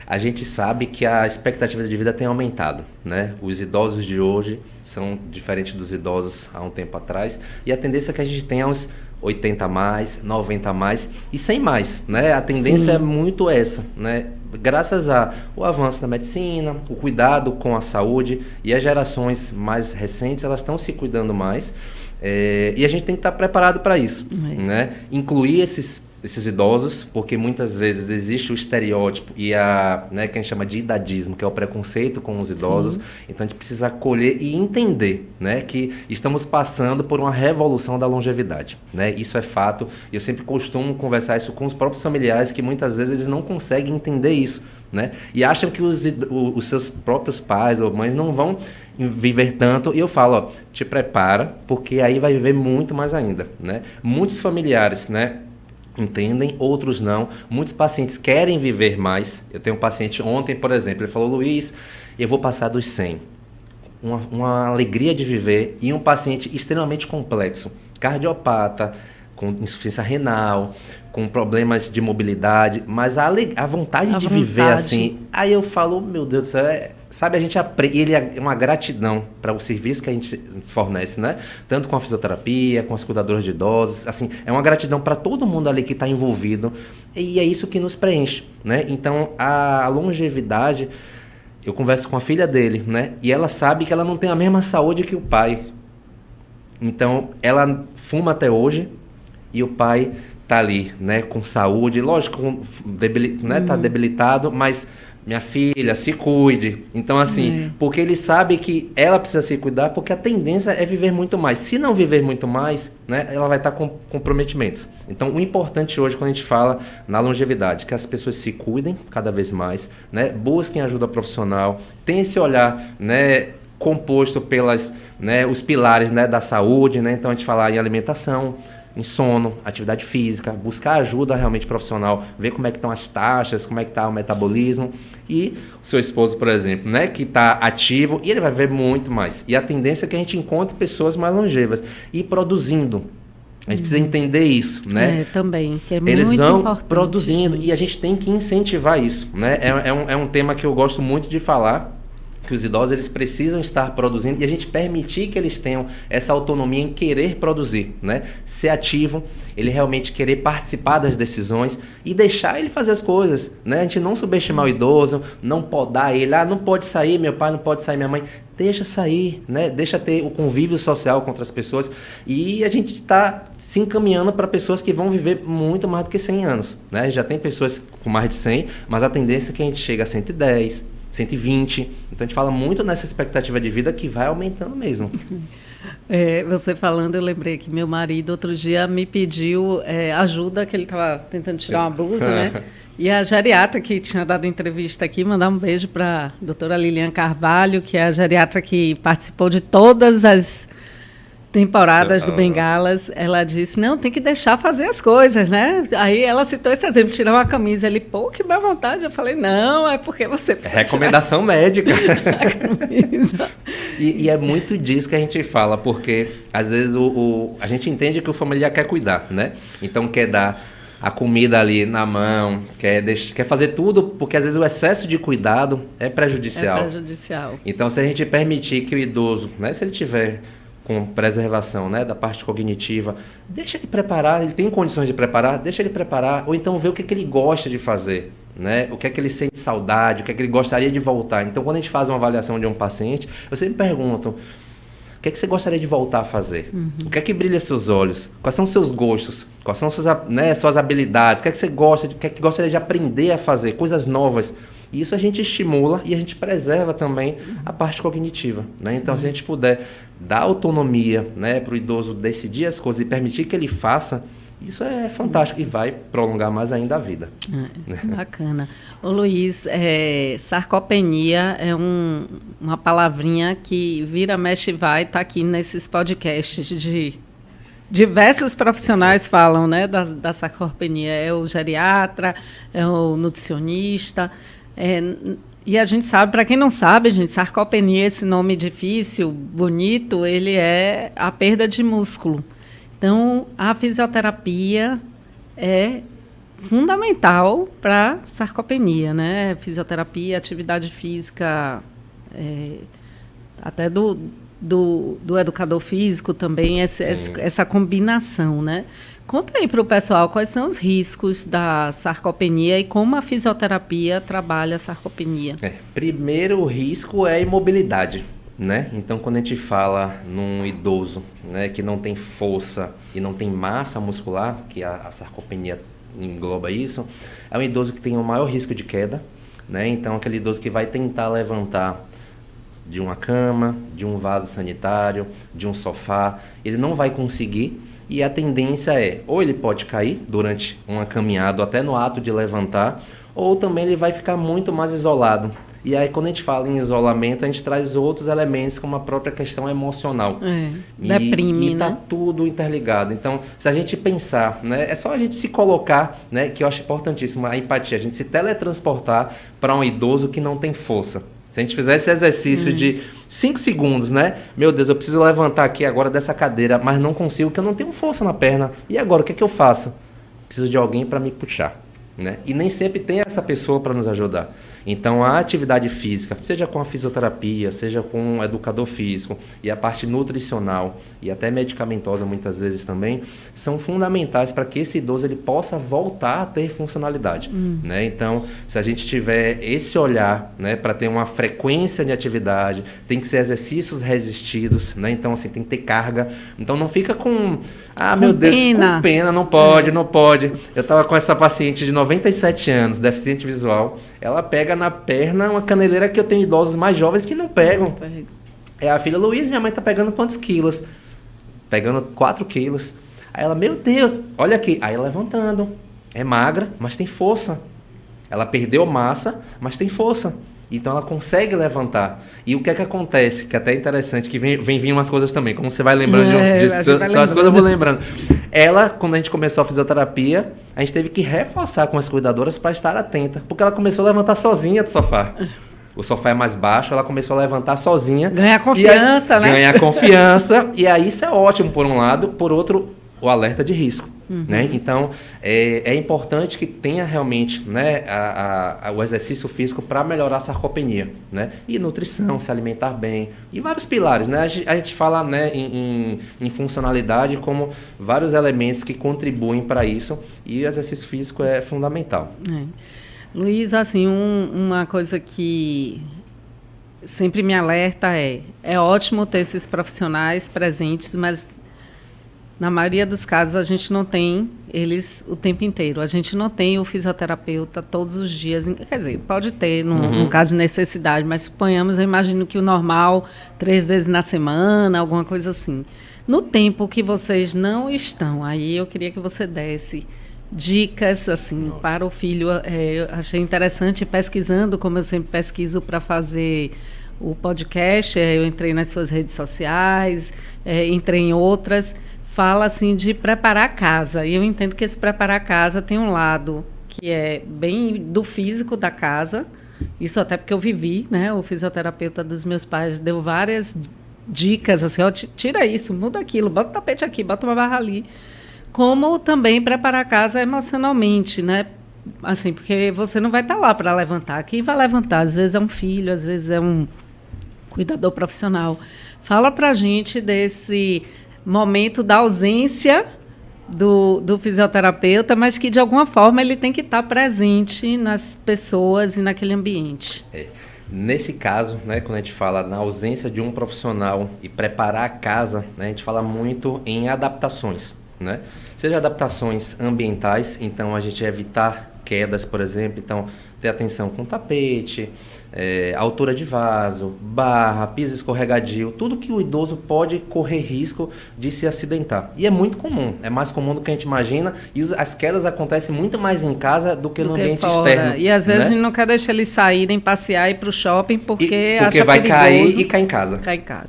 A gente sabe que a expectativa de vida tem aumentado, né? Os idosos de hoje são diferentes dos idosos há um tempo atrás, e a tendência é que a gente tenha uns 80 a mais, 90 a mais e 100 mais, né? A tendência é muito essa, né? Graças ao avanço da medicina, o cuidado com a saúde, e as gerações mais recentes, elas estão se cuidando mais, e a gente tem que estar preparado para isso, né? Incluir esses idosos, porque muitas vezes existe o estereótipo e que a gente chama de idadismo, que é o preconceito com os idosos. Sim. Então a gente precisa acolher e entender, né, que estamos passando por uma revolução da longevidade, né? Isso é fato. Eu sempre costumo conversar isso com os próprios familiares, que muitas vezes eles não conseguem entender isso, né? E acham que os seus próprios pais ou mães não vão viver tanto. E eu falo, te prepara, porque aí vai viver muito mais ainda, né? Muitos familiares, né, entendem, outros não. Muitos pacientes querem viver mais. Eu tenho um paciente ontem, por exemplo, ele falou, Luiz, eu vou passar dos 100. uma alegria de viver, e um paciente extremamente complexo, cardiopata, com insuficiência renal, com problemas de mobilidade, mas a vontade de viver assim, aí eu falo, meu Deus do céu, sabe, a gente aprende, ele é uma gratidão para o serviço que a gente fornece, né? Tanto com a fisioterapia, com as cuidadoras de idosos, assim, é uma gratidão para todo mundo ali que está envolvido, e é isso que nos preenche, né? Então, a longevidade, eu converso com a filha dele, né? E ela sabe que ela não tem a mesma saúde que o pai. Então, ela fuma até hoje, e o pai tá ali, né, com saúde, lógico, né, tá debilitado, mas minha filha, se cuide. Então, assim, porque ele sabe que ela precisa se cuidar, porque a tendência é viver muito mais. Se não viver muito mais, né, ela vai estar com comprometimentos. Então, o importante hoje, quando a gente fala na longevidade, que as pessoas se cuidem cada vez mais, né, busquem ajuda profissional, tenham esse olhar, né, composto pelas, né, os pilares, né, da saúde, né, então a gente fala em alimentação, em sono, atividade física, buscar ajuda realmente profissional, ver como é que estão as taxas, como é que está o metabolismo. E o seu esposo, por exemplo, né, que está ativo, e ele vai ver muito mais. E a tendência é que a gente encontre pessoas mais longevas e produzindo. A gente precisa entender isso, né? Também, que é Eles muito vão importante. produzindo, e a gente tem que incentivar isso, né? É um tema que eu gosto muito de falar, que os idosos eles precisam estar produzindo, e a gente permitir que eles tenham essa autonomia em querer produzir, né? Ser ativo, ele realmente querer participar das decisões e deixar ele fazer as coisas, né? A gente não subestimar o idoso, não podar ele, não pode sair, meu pai não pode sair, minha mãe, deixa sair, né? Deixa ter o convívio social com outras pessoas, e a gente está se encaminhando para pessoas que vão viver muito mais do que 100 anos, né? Já tem pessoas com mais de 100, mas a tendência é que a gente chegue a 110, 120. Então a gente fala muito nessa expectativa de vida que vai aumentando mesmo. Você falando, eu lembrei que meu marido outro dia me pediu ajuda, que ele estava tentando tirar uma blusa, né? E a geriatra que tinha dado entrevista aqui, mandar um beijo para a doutora Lilian Carvalho, que é a geriatra que participou de todas as temporadas do Bengalas. Ela disse, não, tem que deixar fazer as coisas, né? Aí ela citou esse exemplo, tirar uma camisa. Ele, pô, que má vontade. Eu falei, não, é porque você precisa recomendação médica. a camisa. E é muito disso que a gente fala, porque às vezes a gente entende que o familiar quer cuidar, né? Então quer dar a comida ali na mão, quer fazer tudo, porque às vezes o excesso de cuidado é prejudicial. É prejudicial. Então, se a gente permitir que o idoso, né, se ele tiver com preservação, né, da parte cognitiva, deixa ele preparar, ele tem condições de preparar, deixa ele preparar, ou então ver o que ele gosta de fazer, né, o que é que ele sente saudade, o que é que ele gostaria de voltar. Então, quando a gente faz uma avaliação de um paciente, eu sempre pergunto, o que é que você gostaria de voltar a fazer? O que é que brilha seus olhos? Quais são os seus gostos? Quais são suas habilidades? O que é que você gosta, o que é que gostaria de aprender a fazer? Coisas novas. E isso a gente estimula e a gente preserva também a parte cognitiva, né? Então, se a gente puder dar autonomia, né, para o idoso decidir as coisas e permitir que ele faça, isso é fantástico e vai prolongar mais ainda a vida. Bacana. Ô Luiz, sarcopenia é uma palavrinha que vira, mexe e vai, está aqui nesses podcasts de diversos profissionais falam, né, da sarcopenia. É o geriatra, é o nutricionista. E a gente sabe, para quem não sabe, gente, sarcopenia, esse nome difícil, bonito, ele é a perda de músculo. Então, a fisioterapia é fundamental para sarcopenia, né? Fisioterapia, atividade física, até do educador físico também, essa combinação, né? Conta aí para o pessoal quais são os riscos da sarcopenia e como a fisioterapia trabalha a sarcopenia. Primeiro, o risco é a imobilidade, né? Então, quando a gente fala num idoso, né, que não tem força e não tem massa muscular, que a sarcopenia engloba isso, é um idoso que tem o maior risco de queda, né? Então, aquele idoso que vai tentar levantar de uma cama, de um vaso sanitário, de um sofá, ele não vai conseguir. E a tendência é, ou ele pode cair durante uma caminhada, até no ato de levantar, ou também ele vai ficar muito mais isolado. E aí, quando a gente fala em isolamento, a gente traz outros elementos, como a própria questão emocional. Deprime, e tá, né? tudo interligado. Então, se a gente pensar, né, é só a gente se colocar, né, que eu acho importantíssimo, a empatia, a gente se teletransportar para um idoso que não tem força. Se a gente fizer esse exercício de 5 segundos, né? Meu Deus, eu preciso levantar aqui agora dessa cadeira, mas não consigo, porque eu não tenho força na perna. E agora, o que é que eu faço? Preciso de alguém para me puxar, né? E nem sempre tem essa pessoa para nos ajudar. Então, a atividade física, seja com a fisioterapia, seja com um educador físico, e a parte nutricional e até medicamentosa muitas vezes também, são fundamentais para que esse idoso ele possa voltar a ter funcionalidade, né? Então, se a gente tiver esse olhar, né, para ter uma frequência de atividade, tem que ser exercícios resistidos, né? Então, assim, tem que ter carga. Então, não fica com meu Deus, com pena, não pode. Eu estava com essa paciente de 97 anos, deficiente visual, ela pega na perna uma caneleira que eu tenho idosos mais jovens que não pegam. É a filha Luiz, minha mãe tá pegando quantos quilos? Pegando 4 quilos. Aí ela, meu Deus, olha aqui. Aí levantando. É magra, mas tem força. Ela perdeu massa, mas tem força. Então ela consegue levantar. E o que é que acontece? Que até é interessante, que vem vindo umas coisas também. Como você vai lembrando só as coisas eu vou lembrando. Ela, quando a gente começou a fisioterapia, a gente teve que reforçar com as cuidadoras para estar atenta. Porque ela começou a levantar sozinha do sofá. O sofá é mais baixo, ela começou a levantar sozinha. Ganhar confiança, né? Ganhar confiança. E aí isso é ótimo por um lado, por outro, o alerta de risco. Né? Então, é importante que tenha realmente, né, o exercício físico para melhorar a sarcopenia, né? E nutrição, se alimentar bem, e vários pilares, né? A gente fala, né, em funcionalidade como vários elementos que contribuem para isso, e o exercício físico é fundamental. Luiz, assim, uma coisa que sempre me alerta é ótimo ter esses profissionais presentes, mas na maioria dos casos, a gente não tem eles o tempo inteiro. A gente não tem o fisioterapeuta todos os dias. Quer dizer, pode ter, num caso de necessidade, mas suponhamos, eu imagino que o normal, 3 vezes na semana, alguma coisa assim. No tempo que vocês não estão, aí eu queria que você desse dicas assim, para o filho. Eu achei interessante, pesquisando, como eu sempre pesquiso para fazer o podcast, eu entrei nas suas redes sociais, entrei em outras. Fala assim de preparar a casa. E eu entendo que esse preparar a casa tem um lado que é bem do físico da casa. Isso até porque eu vivi, né? O fisioterapeuta dos meus pais deu várias dicas, assim, ó, tira isso, muda aquilo, bota o tapete aqui, bota uma barra ali. Como também preparar a casa emocionalmente, né? Assim, porque você não vai estar lá para levantar. Quem vai levantar? Às vezes é um filho, às vezes é um cuidador profissional. Fala pra gente desse momento da ausência do fisioterapeuta, mas que, de alguma forma, ele tem que estar presente nas pessoas e naquele ambiente. Nesse caso, né, quando a gente fala na ausência de um profissional e preparar a casa, né, a gente fala muito em adaptações, né? Seja adaptações ambientais, então a gente evitar quedas, por exemplo, então ter atenção com tapete, altura de vaso, barra, piso escorregadio, tudo que o idoso pode correr risco de se acidentar. E é muito comum, é mais comum do que a gente imagina, e as quedas acontecem muito mais em casa do que no ambiente externo. E às vezes, né, a gente não quer deixar eles saírem, passear e ir para o shopping porque acha vai perigoso, cair e cair em casa.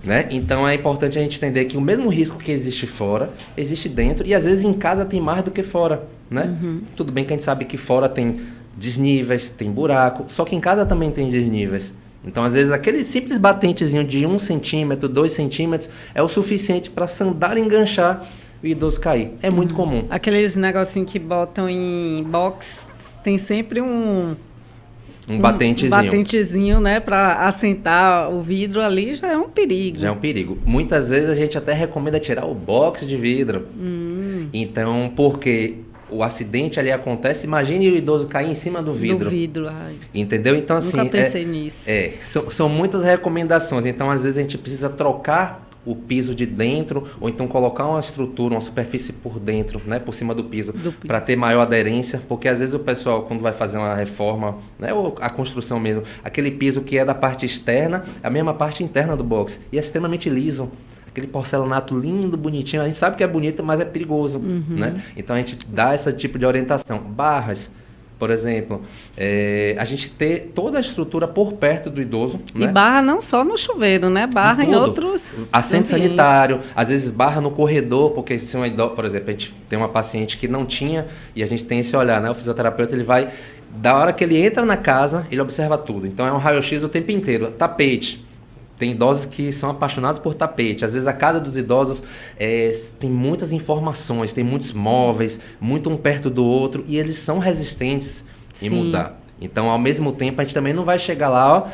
Né? Então é importante a gente entender que o mesmo risco que existe fora, existe dentro, e às vezes em casa tem mais do que fora. Né? Tudo bem que a gente sabe que fora tem desníveis, tem buraco, só que em casa também tem desníveis. Então, às vezes, aquele simples batentezinho de 1 centímetro, 2 centímetros, é o suficiente para a sandália enganchar e o idoso cair. É muito comum. Aqueles negocinhos que botam em box, tem sempre um batentezinho, né, para assentar o vidro ali, já é um perigo. Já é um perigo. Muitas vezes a gente até recomenda tirar o box de vidro. Então, porque o acidente ali acontece, imagine o idoso cair em cima do vidro. Ai. Entendeu? Então, assim, nunca pensei nisso. São muitas recomendações. Então, às vezes, a gente precisa trocar o piso de dentro, ou então colocar uma estrutura, uma superfície por dentro, né, por cima do piso, para ter maior aderência, porque às vezes o pessoal, quando vai fazer uma reforma, né, ou a construção mesmo, aquele piso que é da parte externa, é a mesma parte interna do box, e é extremamente liso. Aquele porcelanato lindo, bonitinho. A gente sabe que é bonito, mas é perigoso. Né? Então, a gente dá esse tipo de orientação. Barras, por exemplo. A gente ter toda a estrutura por perto do idoso. E né? Barra não só no chuveiro, né? Barra em outros assento sanitário. Às vezes, barra no corredor, porque se por exemplo, a gente tem uma paciente que não tinha, e a gente tem esse olhar, né? O fisioterapeuta, ele vai Da hora que ele entra na casa, ele observa tudo. Então é um raio-x o tempo inteiro. Tapete. Tem idosos que são apaixonados por tapete. Às vezes a casa dos idosos tem muitas informações, tem muitos móveis, muito um perto do outro, e eles são resistentes em mudar. Então, ao mesmo tempo, a gente também não vai chegar lá, ó,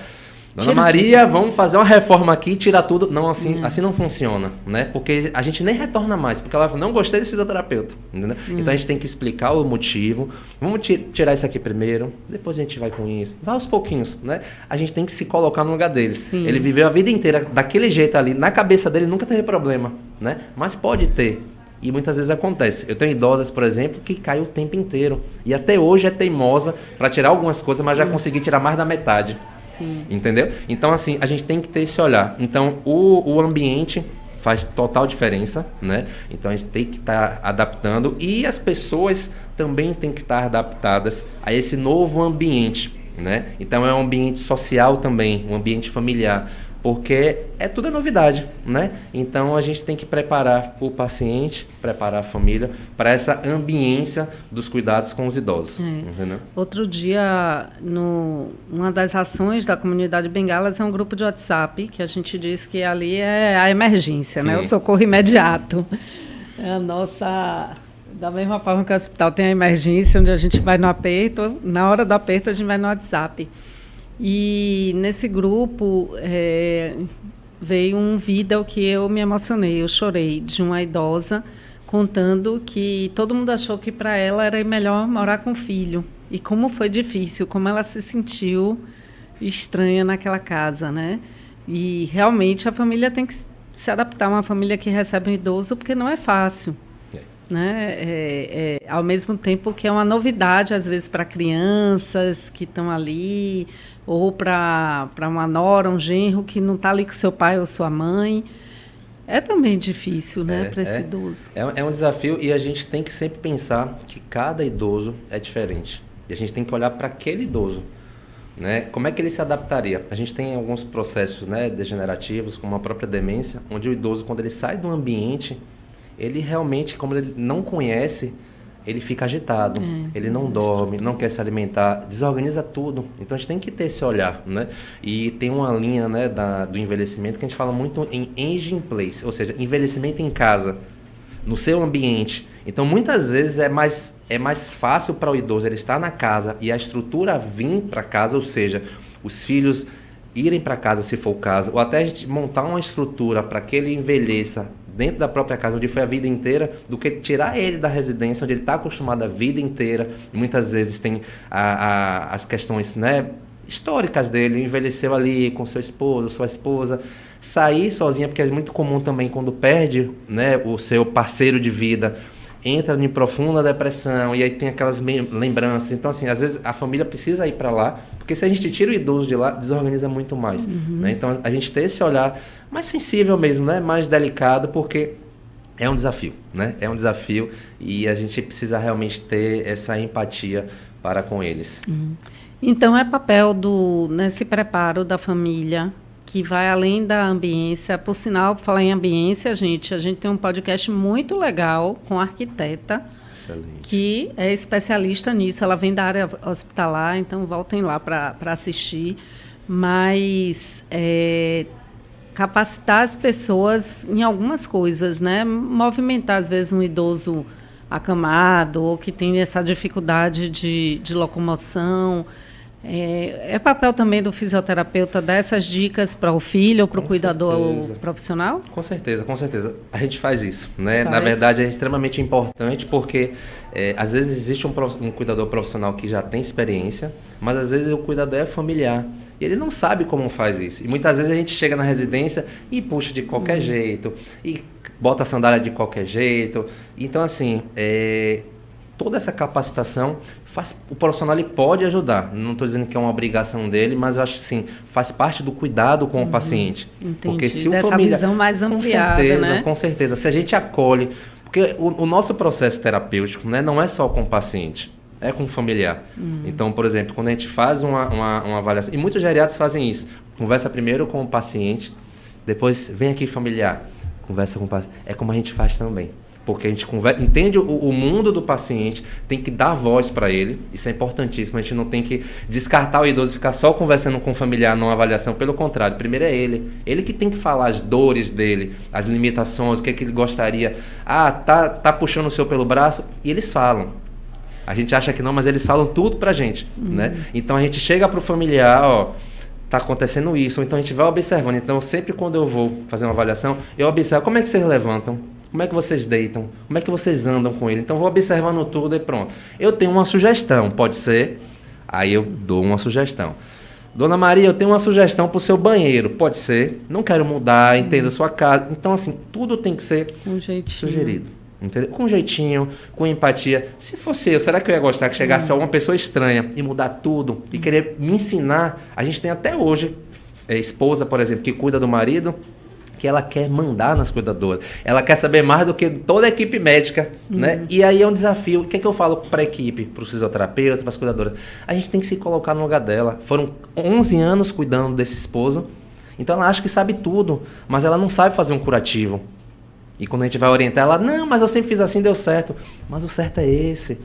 Dona Maria, vamos fazer uma reforma aqui, tirar tudo. Não, assim não funciona, né? Porque a gente nem retorna mais, porque ela não gostei desse fisioterapeuta, entendeu? Então a gente tem que explicar o motivo. Vamos tirar isso aqui primeiro, depois a gente vai com isso. Vai aos pouquinhos, né? A gente tem que se colocar no lugar deles. Sim. Ele viveu a vida inteira daquele jeito ali, na cabeça dele nunca teve problema, né? Mas pode ter. E muitas vezes acontece. Eu tenho idosas, por exemplo, que caem o tempo inteiro. E até hoje é teimosa para tirar algumas coisas, mas já consegui tirar mais da metade. Sim. Entendeu? Então, assim, a gente tem que ter esse olhar. Então, o ambiente faz total diferença, né? Então, a gente tem que estar adaptando e as pessoas também têm que estar adaptadas a esse novo ambiente, né? Então, é um ambiente social também, um ambiente familiar, porque tudo é novidade, né? Então, a gente tem que preparar o paciente, preparar a família para essa ambiência dos cuidados com os idosos. Entendeu? Outro dia, uma das ações da comunidade Bengalas é um grupo de WhatsApp, que a gente diz que ali é a emergência, né? O socorro imediato. É a nossa... Da mesma forma que o hospital tem a emergência, onde a gente vai no aperto, na hora do aperto a gente vai no WhatsApp. E nesse grupo veio um vídeo que eu me emocionei, eu chorei, de uma idosa contando que todo mundo achou que para ela era melhor morar com o filho. E como foi difícil, como ela se sentiu estranha naquela casa, né? E realmente a família tem que se adaptar a uma família que recebe um idoso, porque não é fácil. Né? Ao mesmo tempo que é uma novidade, às vezes, para crianças que estão ali, ou para uma nora, um genro que não está ali com seu pai ou sua mãe. É também difícil, né, para esse idoso. É um desafio e a gente tem que sempre pensar que cada idoso é diferente. E a gente tem que olhar para aquele idoso. Né? Como é que ele se adaptaria? A gente tem alguns processos, né, degenerativos, como a própria demência, onde o idoso, quando ele sai do ambiente, ele realmente, como ele não conhece, ele fica agitado, ele não dorme, não quer se alimentar, desorganiza tudo. Então a gente tem que ter esse olhar, né? E tem uma linha, né, do envelhecimento que a gente fala muito em aging place, ou seja, envelhecimento em casa, no seu ambiente. Então muitas vezes é mais fácil para o idoso ele estar na casa e a estrutura vir para casa, ou seja, os filhos irem para casa se for o caso, ou até a gente montar uma estrutura para que ele envelheça dentro da própria casa, onde foi a vida inteira, do que tirar ele da residência, onde ele está acostumado a vida inteira. E muitas vezes tem as questões, né, históricas dele, envelheceu ali com seu esposo, sua esposa, sair sozinha, porque é muito comum também quando perde, né, o seu parceiro de vida, entra em profunda depressão e aí tem aquelas lembranças. Então, assim, às vezes a família precisa ir para lá, porque se a gente tira o idoso de lá, desorganiza muito mais. Né? Então, a gente tem esse olhar mais sensível mesmo, né? Mais delicado, porque é um desafio, né? É um desafio e a gente precisa realmente ter essa empatia para com eles. Então, é papel nesse preparo da família, que vai além da ambiência. Por sinal, falar em ambiência, a gente tem um podcast muito legal com a arquiteta, excelente, que é especialista nisso. Ela vem da área hospitalar, então voltem lá para assistir. Mas capacitar as pessoas em algumas coisas, né? Movimentar, às vezes, um idoso acamado ou que tem essa dificuldade de locomoção. É papel também do fisioterapeuta dar essas dicas para o filho ou para o cuidador profissional? Com certeza, com certeza. A gente faz isso, né? Na verdade, é extremamente importante porque, às vezes, existe um cuidador profissional que já tem experiência, mas, às vezes, o cuidador é familiar e ele não sabe como faz isso. E, muitas vezes, a gente chega na residência e puxa de qualquer jeito, e bota a sandália de qualquer jeito. Então, assim, toda essa capacitação o profissional ele pode ajudar. Não estou dizendo que é uma obrigação dele, mas eu acho que sim, faz parte do cuidado com o paciente. Entendi. Porque se dessa visão mais ampliada, né? Com certeza. Se a gente acolhe, porque o nosso processo terapêutico, né, não é só com o paciente, é com o familiar. Então, por exemplo, quando a gente faz uma avaliação, e muitos geriatras fazem isso, conversa primeiro com o paciente, depois vem aqui familiar, conversa com o paciente. É como a gente faz também. porque a gente entende o mundo do paciente, tem que dar voz para ele, isso é importantíssimo, a gente não tem que descartar o idoso e ficar só conversando com o familiar numa avaliação, pelo contrário, primeiro é ele que tem que falar as dores dele, as limitações, o que é que ele gostaria, tá puxando o seu pelo braço, e eles falam. A gente acha que não, mas eles falam tudo pra gente, né? Então a gente chega pro familiar, tá acontecendo isso, ou então a gente vai observando. Então sempre quando eu vou fazer uma avaliação, eu observo como é que vocês levantam, como é que vocês deitam, como é que vocês andam com ele. Então vou observando tudo e pronto. Eu tenho uma sugestão, pode ser, aí eu dou uma sugestão. Dona Maria, eu tenho uma sugestão pro seu banheiro, pode ser, não quero mudar, entenda a sua casa. Então assim, tudo tem que ser sugerido. Entendeu? Com jeitinho, com empatia. Se fosse eu, será que eu ia gostar que chegasse alguma pessoa estranha e mudar tudo e querer me ensinar? A gente tem até hoje esposa, por exemplo, que cuida do marido, que ela quer mandar nas cuidadoras. Ela quer saber mais do que toda a equipe médica, né? E aí é um desafio. O que é que eu falo para a equipe, para os fisioterapeutas, para as cuidadoras? A gente tem que se colocar no lugar dela. Foram 11 anos cuidando desse esposo, então ela acha que sabe tudo, mas ela não sabe fazer um curativo. E quando a gente vai orientar ela, não, mas eu sempre fiz assim, deu certo. Mas o certo é esse.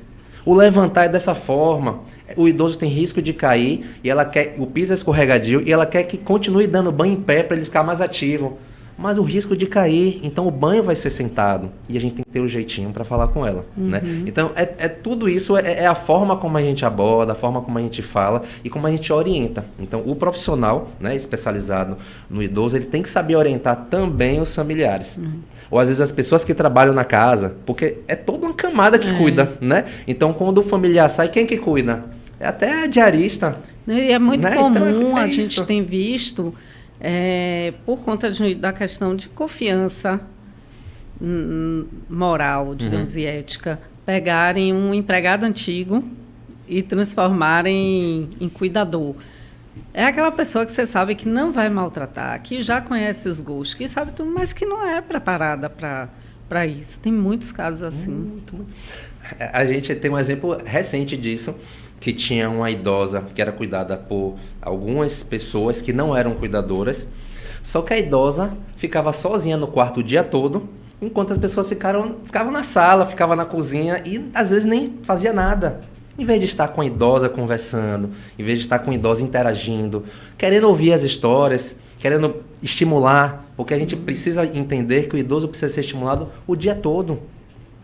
O levantar é dessa forma. O idoso tem risco de cair, e ela quer, o piso é escorregadio, e ela quer que continue dando banho em pé para ele ficar mais ativo. Mas o risco de cair, então o banho vai ser sentado. E a gente tem que ter o jeitinho para falar com ela. Né? Então, tudo isso é a forma como a gente aborda, a forma como a gente fala e como a gente orienta. Então, o profissional, né, especializado no idoso, ele tem que saber orientar também os familiares. Ou às vezes as pessoas que trabalham na casa, porque é toda uma camada que cuida, né? Então, quando o familiar sai, quem que cuida? É até a diarista. E é muito comum, então, a gente tem visto, por conta da questão de confiança moral, digamos, e ética, pegarem um empregado antigo e transformarem em cuidador. É aquela pessoa que você sabe que não vai maltratar, que já conhece os gostos, que sabe tudo, mas que não é preparada para isso. Tem muitos casos assim. Muito. A gente tem um exemplo recente disso, que tinha uma idosa que era cuidada por algumas pessoas que não eram cuidadoras, só que a idosa ficava sozinha no quarto o dia todo, enquanto as pessoas ficavam na sala, ficavam na cozinha e às vezes nem fazia nada. Em vez de estar com a idosa conversando, em vez de estar com a idosa interagindo, querendo ouvir as histórias, querendo estimular, porque a gente precisa entender que o idoso precisa ser estimulado o dia todo.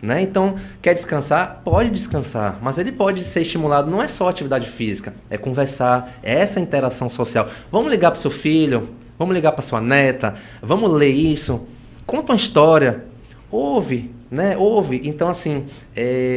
Né? Então, quer descansar? Pode descansar, mas ele pode ser estimulado, não é só atividade física, é conversar, é essa interação social. Vamos ligar para o seu filho, vamos ligar para sua neta, vamos ler isso, conta uma história, ouve. Né? Ouve. Então, assim,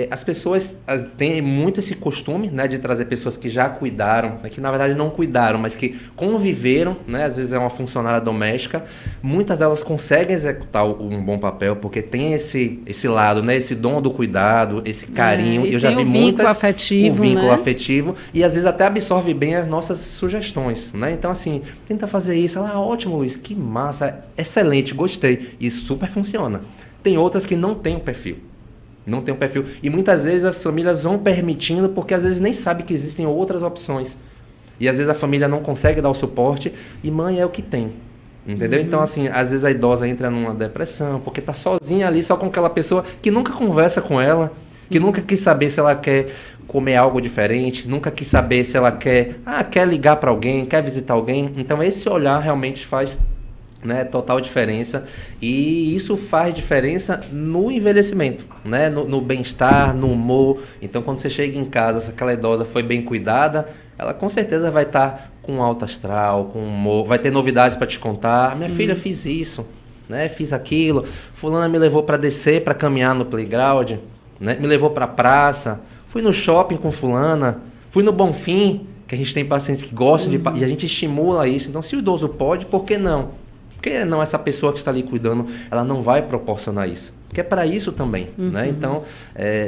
as pessoas têm muito esse costume, né, de trazer pessoas que já cuidaram, né, que na verdade não cuidaram, mas que conviveram, né? Às vezes é uma funcionária doméstica. Muitas delas conseguem executar um bom papel, porque tem esse lado, né, esse dom do cuidado, esse carinho. E eu já vi muitas... afetivo, o vínculo né? afetivo, e às vezes até absorve bem as nossas sugestões. Né? Então, assim, tenta fazer isso. Ela, ótimo, Luiz, que massa, excelente, gostei. E super funciona. Tem outras que não têm o perfil. Não tem o perfil. E muitas vezes as famílias vão permitindo porque às vezes nem sabe que existem outras opções. E às vezes a família não consegue dar o suporte e mãe é o que tem. Entendeu? Então, assim, às vezes a idosa entra numa depressão porque está sozinha ali só com aquela pessoa que nunca conversa com ela, que nunca quis saber se ela quer comer algo diferente, nunca quis saber se ela quer ligar para alguém, quer visitar alguém. Então, esse olhar realmente faz... né, total diferença, e isso faz diferença no envelhecimento, né, no bem-estar, no humor. Então, quando você chega em casa, se aquela idosa foi bem cuidada, ela com certeza vai estar com alto astral, com humor, vai ter novidades para te contar. Minha filha, fiz isso, né, fiz aquilo, fulana me levou para descer, para caminhar no playground, né, me levou para a praça, fui no shopping com fulana, fui no Bonfim, que a gente tem pacientes que gostam e a gente estimula isso. Então, se o idoso pode, por que não? Porque não, essa pessoa que está ali cuidando, ela não vai proporcionar isso. Porque é para isso também, né? Então,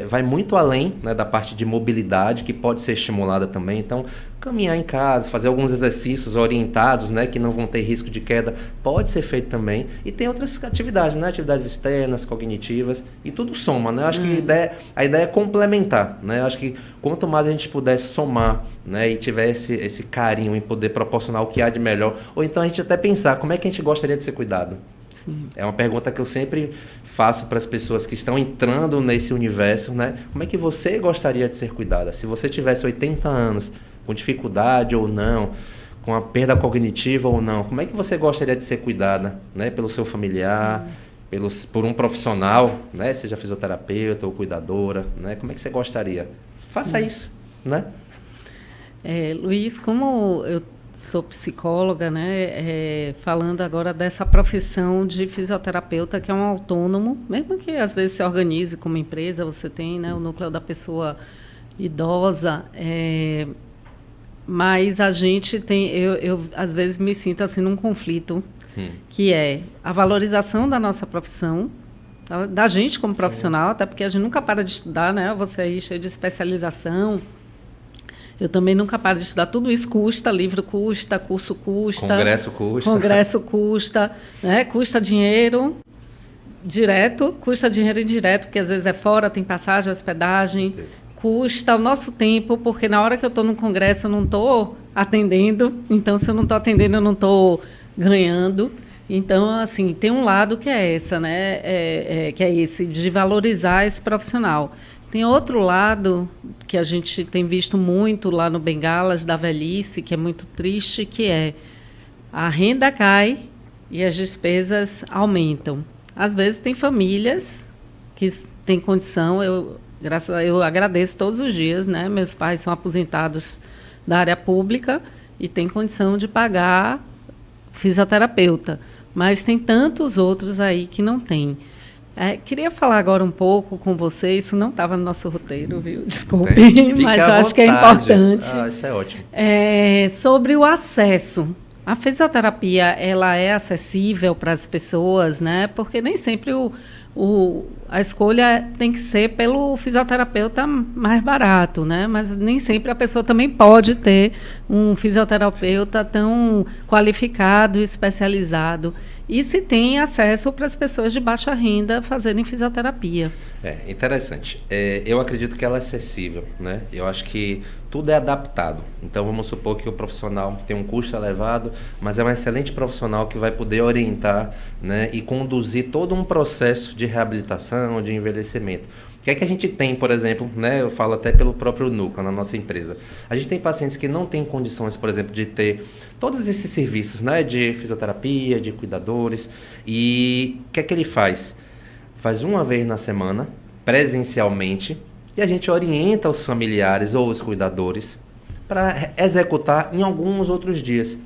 vai muito além, né, da parte de mobilidade, que pode ser estimulada também. Então, caminhar em casa, fazer alguns exercícios orientados, né, que não vão ter risco de queda, pode ser feito também. E tem outras atividades, né? Atividades externas, cognitivas, e tudo soma, né? Eu acho que a ideia é complementar, né? Eu acho que quanto mais a gente puder somar, né, e tiver esse carinho em poder proporcionar o que há de melhor, ou então a gente até pensar como é que a gente gostaria de ser cuidado. Sim. É uma pergunta que eu sempre faço para as pessoas que estão entrando nesse universo, né? Como é que você gostaria de ser cuidada? Se você tivesse 80 anos, com dificuldade ou não, com a perda cognitiva ou não, como é que você gostaria de ser cuidada, né? Pelo seu familiar, por um profissional, né? Seja fisioterapeuta ou cuidadora, né? Como é que você gostaria? Faça isso, né? Luiz, como eu sou psicóloga, né, falando agora dessa profissão de fisioterapeuta, que é um autônomo, mesmo que às vezes se organize como empresa, você tem, né, o núcleo da pessoa idosa, mas a gente tem, eu às vezes me sinto assim num conflito, que é a valorização da nossa profissão, da gente como profissional, até porque a gente nunca para de estudar, né, você aí cheio de especialização. Eu também nunca paro de estudar. Tudo isso custa, livro custa, curso custa. Congresso custa, né? Custa dinheiro direto, custa dinheiro indireto, porque às vezes é fora, tem passagem, hospedagem. Custa o nosso tempo, porque na hora que eu estou no congresso eu não estou atendendo. Então, se eu não estou atendendo, eu não estou ganhando. Então, assim, tem um lado que é essa, né? Que é esse, de valorizar esse profissional. Tem outro lado que a gente tem visto muito lá no Bengalas da velhice, que é muito triste, que é a renda cai e as despesas aumentam. Às vezes tem famílias que têm condição, eu agradeço todos os dias, né? Meus pais são aposentados da área pública e têm condição de pagar fisioterapeuta, mas tem tantos outros aí que não têm. Queria falar agora um pouco com você, isso não estava no nosso roteiro, viu? Desculpe, mas eu acho que é importante. Isso é ótimo. Sobre o acesso. A fisioterapia, ela é acessível para as pessoas, né? Porque nem sempre a escolha tem que ser pelo fisioterapeuta mais barato, né? Mas nem sempre a pessoa também pode ter um fisioterapeuta tão qualificado e especializado. E se tem acesso para as pessoas de baixa renda fazerem fisioterapia. Interessante. Eu acredito que ela é acessível, né? Eu acho que tudo é adaptado. Então, vamos supor que o profissional tem um custo elevado, mas é um excelente profissional que vai poder orientar, né, e conduzir todo um processo de reabilitação, de envelhecimento. O que é que a gente tem, por exemplo, né, eu falo até pelo próprio núcleo, na nossa empresa. A gente tem pacientes que não têm condições, por exemplo, de ter todos esses serviços, né, de fisioterapia, de cuidadores. E o que é que ele faz? Faz uma vez na semana, presencialmente, e a gente orienta os familiares ou os cuidadores para executar em alguns outros dias.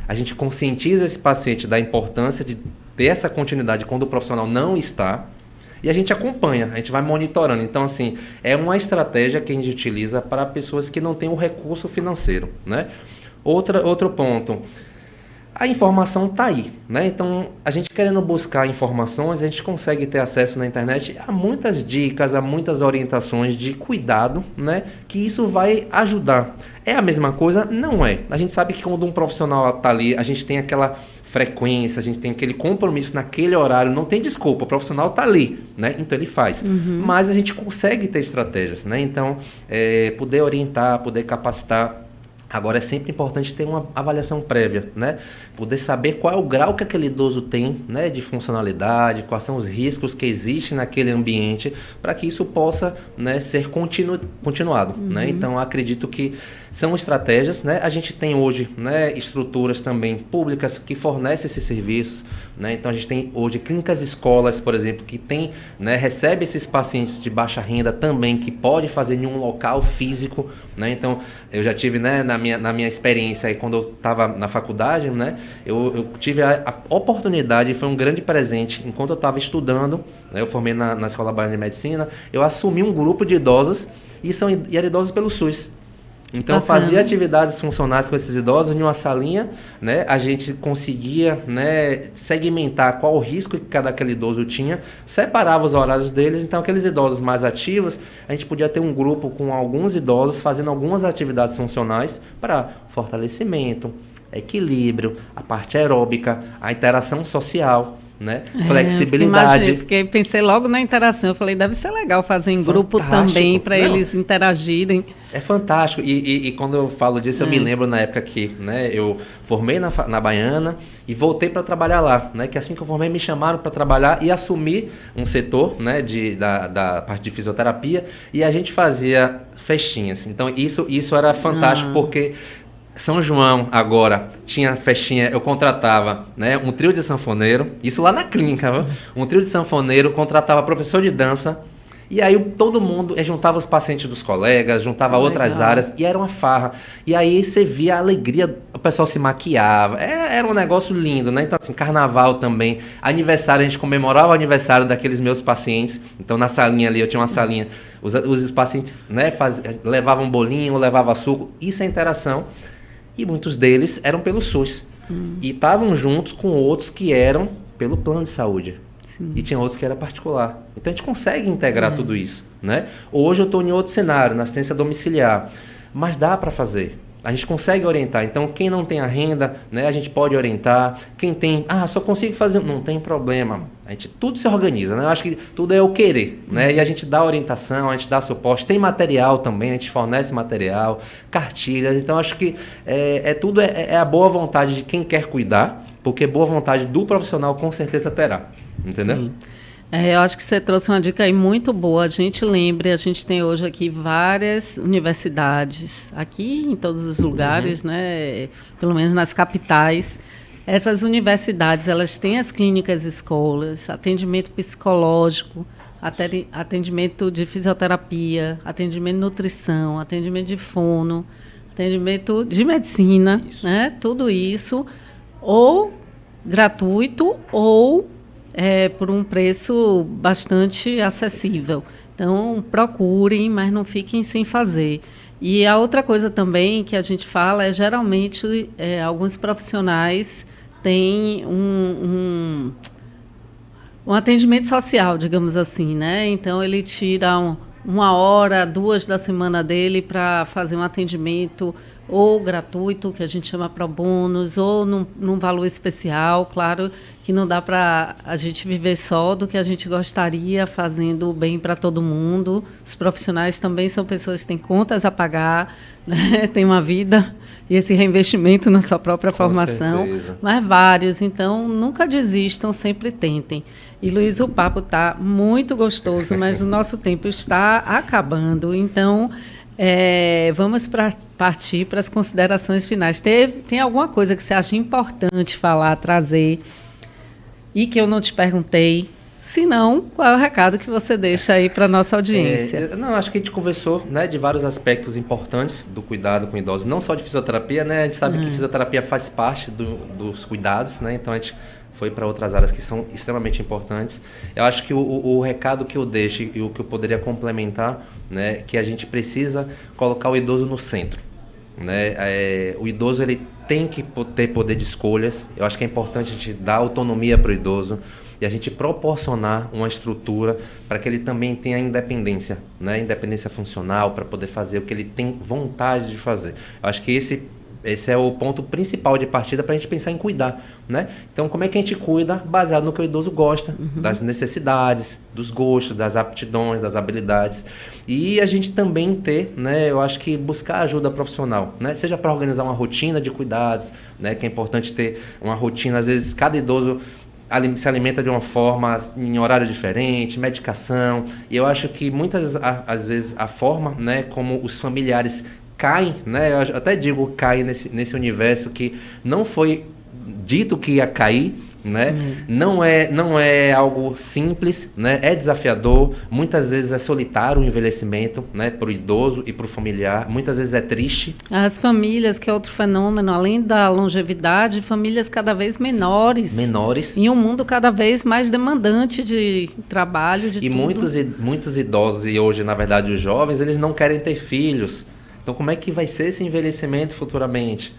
A gente conscientiza esse paciente da importância de ter essa continuidade quando o profissional não está, e a gente acompanha, a gente vai monitorando. Então, assim, é uma estratégia que a gente utiliza para pessoas que não têm o recurso financeiro, né? Outro ponto, a informação está aí, né? Então, a gente querendo buscar informações, a gente consegue ter acesso na internet a muitas dicas, a muitas orientações de cuidado, né? Que isso vai ajudar. É a mesma coisa? Não é. A gente sabe que quando um profissional está ali, a gente tem aquela frequência, a gente tem aquele compromisso naquele horário, não tem desculpa, o profissional está ali, né? Então ele faz. Mas a gente consegue ter estratégias, né? Então, poder orientar, poder capacitar. Agora, é sempre importante ter uma avaliação prévia, né? Poder saber qual é o grau que aquele idoso tem, né, de funcionalidade, quais são os riscos que existem naquele ambiente, para que isso possa, né, ser continuado. Né? Então, acredito que são estratégias, né? A gente tem hoje, né, estruturas também públicas que fornecem esses serviços, né? Então, a gente tem hoje clínicas escolas, por exemplo, que tem, né, recebe esses pacientes de baixa renda também, que pode fazer em um local físico, né? Então, eu já tive, né, na minha experiência aí, quando eu estava na faculdade, né, eu tive a oportunidade, foi um grande presente, enquanto eu estava estudando, né, eu formei na Escola Baiana de Medicina, eu assumi um grupo de idosos e eram idosos pelo SUS. Então, eu fazia atividades funcionais com esses idosos em uma salinha, né? A gente conseguia, né, segmentar qual o risco que cada aquele idoso tinha, separava os horários deles. Então, aqueles idosos mais ativos, a gente podia ter um grupo com alguns idosos fazendo algumas atividades funcionais para fortalecimento, equilíbrio, a parte aeróbica, a interação social, né? Flexibilidade. Pensei logo na interação. Eu falei, deve ser legal fazer em grupo também, para eles interagirem. É fantástico. E quando eu falo disso, eu me lembro na época que, né, eu formei na Baiana e voltei para trabalhar lá, né? Que assim que eu formei, me chamaram para trabalhar e assumir um setor, né, da parte de fisioterapia, e a gente fazia festinhas. Então, isso era fantástico, porque São João agora tinha festinha, eu contratava, né, um trio de sanfoneiro, isso lá na clínica, viu? Um trio de sanfoneiro, contratava professor de dança, e aí todo mundo juntava os pacientes dos colegas, juntava outras áreas, e era uma farra. E aí você via a alegria, o pessoal se maquiava, era um negócio lindo, né? Então assim, carnaval também, aniversário, a gente comemorava o aniversário daqueles meus pacientes, então na salinha ali, eu tinha uma salinha, os pacientes, né, levavam bolinho, levavam suco, isso é interação. E muitos deles eram pelo SUS. E estavam juntos com outros que eram pelo plano de saúde. Sim. E tinha outros que era particular. Então a gente consegue integrar tudo isso, né? Hoje eu estou em outro cenário, na assistência domiciliar. Mas dá para fazer. A gente consegue orientar. Então quem não tem a renda, né, a gente pode orientar. Quem tem, só consigo fazer, não tem problema. A gente tudo se organiza, né? Eu acho que tudo é o querer, né? E a gente dá orientação, a gente dá suporte. Tem material também, a gente fornece material, cartilhas. Então acho que tudo é a boa vontade de quem quer cuidar, porque boa vontade do profissional com certeza terá. Entendeu? Sim. Eu acho que você trouxe uma dica aí muito boa. A gente tem hoje aqui várias universidades, aqui em todos os lugares, né? Pelo menos nas capitais. Essas universidades, elas têm as clínicas escolas, atendimento psicológico, atendimento de fisioterapia, atendimento de nutrição, atendimento de fono, atendimento de medicina, né? Tudo isso, ou gratuito, ou por um preço bastante acessível. Então, procurem, mas não fiquem sem fazer. E a outra coisa também que a gente fala geralmente, alguns profissionais têm um atendimento social, digamos assim, né? Então, ele tira uma hora, 2 da semana dele para fazer um atendimento ou gratuito, que a gente chama pro bônus, ou num valor especial. Claro que não dá para a gente viver só do que a gente gostaria, fazendo bem para todo mundo. Os profissionais também são pessoas que têm contas a pagar, né? Tem uma vida e esse reinvestimento na sua própria formação, mas vários. Então, nunca desistam, sempre tentem. E, Luiz, o papo está muito gostoso, mas o nosso tempo está acabando. Então, vamos partir para as considerações finais. Tem alguma coisa que você acha importante falar, trazer, e que eu não te perguntei? Se não, qual é o recado que você deixa aí para a nossa audiência? Acho que a gente conversou, né, de vários aspectos importantes do cuidado com idosos, não só de fisioterapia, né? A gente sabe que fisioterapia faz parte dos cuidados, né? Então a gente foi para outras áreas que são extremamente importantes. Eu acho que o recado que eu deixo e o que eu poderia complementar, né, que a gente precisa colocar o idoso no centro, né? O idoso, ele tem que ter poder de escolhas. Eu acho que é importante a gente dar autonomia para o idoso e a gente proporcionar uma estrutura para que ele também tenha independência, né? Independência funcional, para poder fazer o que ele tem vontade de fazer. Eu acho que esse é o ponto principal de partida para a gente pensar em cuidar, né? Então, como é que a gente cuida? Baseado no que o idoso gosta, das necessidades, dos gostos, das aptidões, das habilidades. E a gente também ter, né, eu acho que buscar ajuda profissional, né? Seja para organizar uma rotina de cuidados, né, que é importante ter uma rotina. Às vezes, cada idoso se alimenta de uma forma, em horário diferente, medicação. E eu acho que muitas, às vezes, a forma, né, como os familiares caem, né? Eu até digo caem nesse universo que não foi dito que ia cair, né? Não é algo simples, né? É desafiador, muitas vezes é solitário o envelhecimento, né? Para o idoso e para o familiar, muitas vezes é triste. As famílias, que é outro fenômeno, além da longevidade, famílias cada vez menores. Em um mundo cada vez mais demandante de trabalho, de tudo. E muitos idosos, e hoje, na verdade, os jovens, eles não querem ter filhos. Então, como é que vai ser esse envelhecimento futuramente?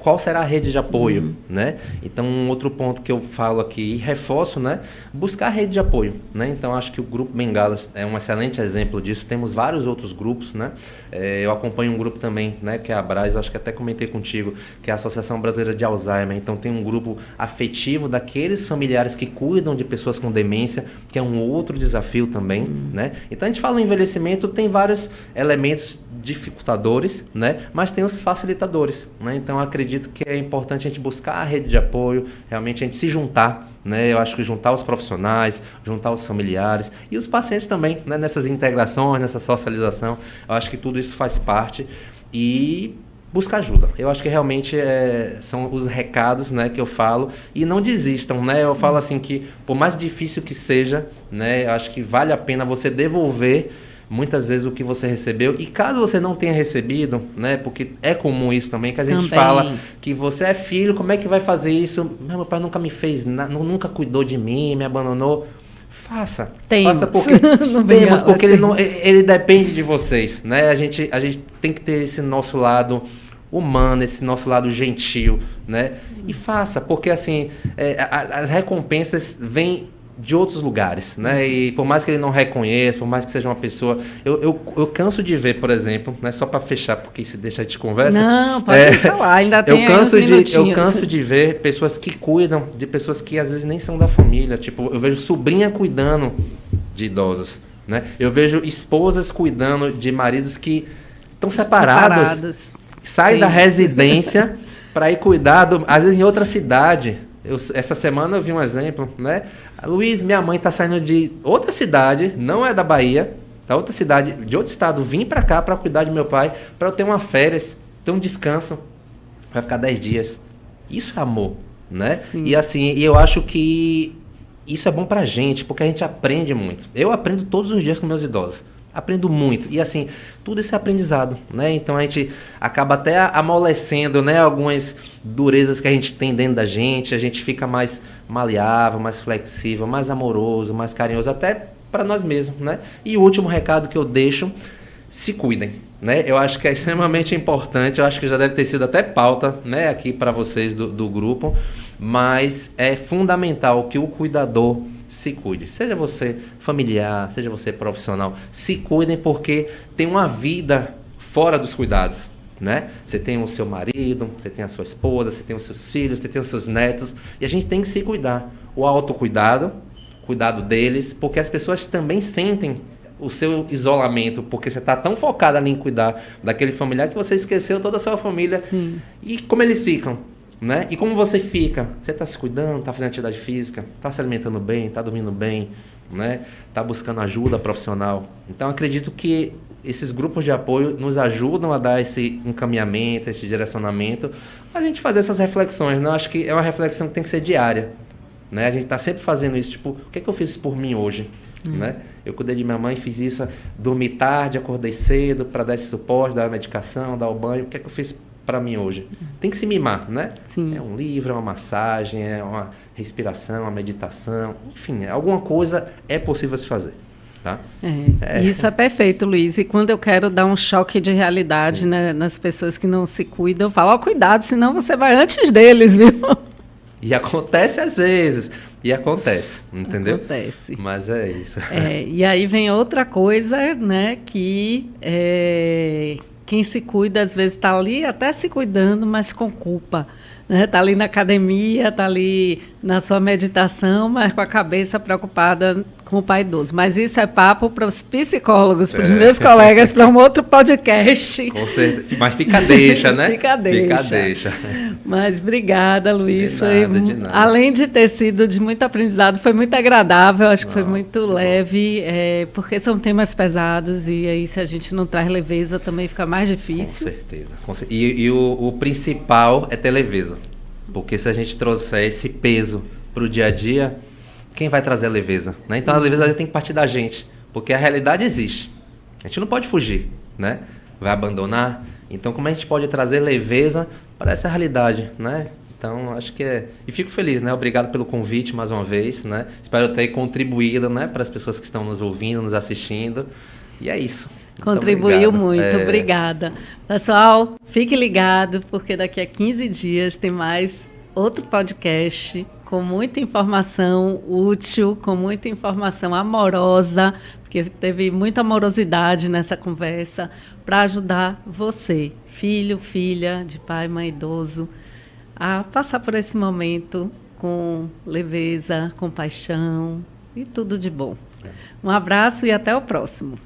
qual será a rede de apoio, né? Então, um outro ponto que eu falo aqui e reforço, né? Buscar a rede de apoio, né? Então, acho que o Grupo Bengalas é um excelente exemplo disso. Temos vários outros grupos, né? Eu acompanho um grupo também, né? Que é a ABRAS, acho que até comentei contigo, que é a Associação Brasileira de Alzheimer. Então, tem um grupo afetivo daqueles familiares que cuidam de pessoas com demência, que é um outro desafio também, né? Então, a gente fala em envelhecimento, tem vários elementos dificultadores, né? Mas tem os facilitadores, né? Então, acredito que é importante a gente buscar a rede de apoio, realmente a gente se juntar, né? Eu acho que juntar os profissionais, juntar os familiares e os pacientes também, né? Nessas integrações, nessa socialização, eu acho que tudo isso faz parte e buscar ajuda. Eu acho que realmente são os recados, né, que eu falo. E não desistam, né? Eu falo assim que, por mais difícil que seja, né, eu acho que vale a pena você devolver muitas vezes o que você recebeu. E caso você não tenha recebido, né, porque é comum isso também, que a gente fala que você é filho, como é que vai fazer isso? Meu pai nunca me fez nada, nunca cuidou de mim, me abandonou. Faça porque ele depende de vocês, né? A gente tem que ter esse nosso lado humano, esse nosso lado gentil, né? E faça, porque assim, as recompensas vêm de outros lugares, né? E por mais que ele não reconheça, por mais que seja uma pessoa... Eu canso de ver, por exemplo, né? Só para fechar, porque se deixa de conversa... Não, pode falar, ainda tem eu canso de ver pessoas que cuidam de pessoas que às vezes nem são da família. Tipo, eu vejo sobrinha cuidando de idosos, né? Eu vejo esposas cuidando de maridos que estão separados. Sai da residência para ir cuidar, às vezes em outra cidade. Essa semana eu vi um exemplo, né? Luiz, minha mãe está saindo de outra cidade, não é da Bahia, da outra cidade, de outro estado, vim para cá para cuidar de meu pai, para eu ter uma férias, ter um descanso. Vai ficar 10 dias. Isso é amor, né? Sim. E assim, eu acho que isso é bom pra gente, porque a gente aprende muito. Eu aprendo todos os dias com meus idosos. Aprendo muito. E assim, tudo isso é aprendizado, né? Então a gente acaba até amolecendo, né, algumas durezas que a gente tem dentro da gente, a gente fica mais maleável, mais flexível, mais amoroso, mais carinhoso, até para nós mesmos, né? E o último recado que eu deixo, se cuidem, né? Eu acho que é extremamente importante, eu acho que já deve ter sido até pauta, né, aqui para vocês do grupo, mas é fundamental que o cuidador se cuide, seja você familiar, seja você profissional, se cuidem porque tem uma vida fora dos cuidados, né? Você tem o seu marido, você tem a sua esposa, você tem os seus filhos, você tem os seus netos e a gente tem que se cuidar. O autocuidado, cuidado deles, porque as pessoas também sentem o seu isolamento, porque você está tão focado ali em cuidar daquele familiar que você esqueceu toda a sua família. Sim. E como eles ficam? Né? E como você fica? Você está se cuidando, está fazendo atividade física, está se alimentando bem, está dormindo bem, né? Está buscando ajuda profissional. Então, acredito que esses grupos de apoio nos ajudam a dar esse encaminhamento, esse direcionamento, a gente fazer essas reflexões. Né? Eu acho que é uma reflexão que tem que ser diária. Né? A gente está sempre fazendo isso, tipo, o que é que eu fiz por mim hoje? Né? Eu cuidei de minha mãe, fiz isso, dormi tarde, acordei cedo para dar esse suporte, dar a medicação, dar o banho, o que é que eu fiz para mim hoje? Tem que se mimar, né? Sim. É um livro, é uma massagem, é uma respiração, uma meditação, enfim, alguma coisa é possível se fazer. Tá? Isso é perfeito, Luiz. E quando eu quero dar um choque de realidade, né, nas pessoas que não se cuidam, eu falo, cuidado, senão você vai antes deles, viu? E acontece às vezes. E acontece, entendeu? Acontece. Mas é isso. E aí vem outra coisa, né, que quem se cuida às vezes está ali até se cuidando, mas com culpa. Está ali na academia, está ali na sua meditação, mas com a cabeça preocupada com o pai idoso. Mas isso é papo para os psicólogos, para os meus colegas, para um outro podcast. Com certeza. Mas fica a deixa, né? Fica a deixa. Mas obrigada, Luiz. De nada. Além de ter sido de muito aprendizado, foi muito agradável, acho que foi muito leve, porque são temas pesados e aí se a gente não traz leveza também fica mais difícil. Com certeza. E o principal é ter leveza. Porque se a gente trouxer esse peso para o dia a dia, quem vai trazer a leveza? Né? Então a leveza tem que partir da gente, porque a realidade existe. A gente não pode fugir, né? Vai abandonar. Então como a gente pode trazer leveza para essa realidade, né? Então acho que E fico feliz, né? Obrigado pelo convite mais uma vez, né? Espero ter contribuído, né, para as pessoas que estão nos ouvindo, nos assistindo. E é isso. Contribuiu muito, obrigada. Pessoal, fique ligado, porque daqui a 15 dias tem mais outro podcast com muita informação útil, com muita informação amorosa, porque teve muita amorosidade nessa conversa, para ajudar você, filho, filha, de pai, mãe, idoso, a passar por esse momento com leveza, compaixão e tudo de bom. Um abraço e até o próximo.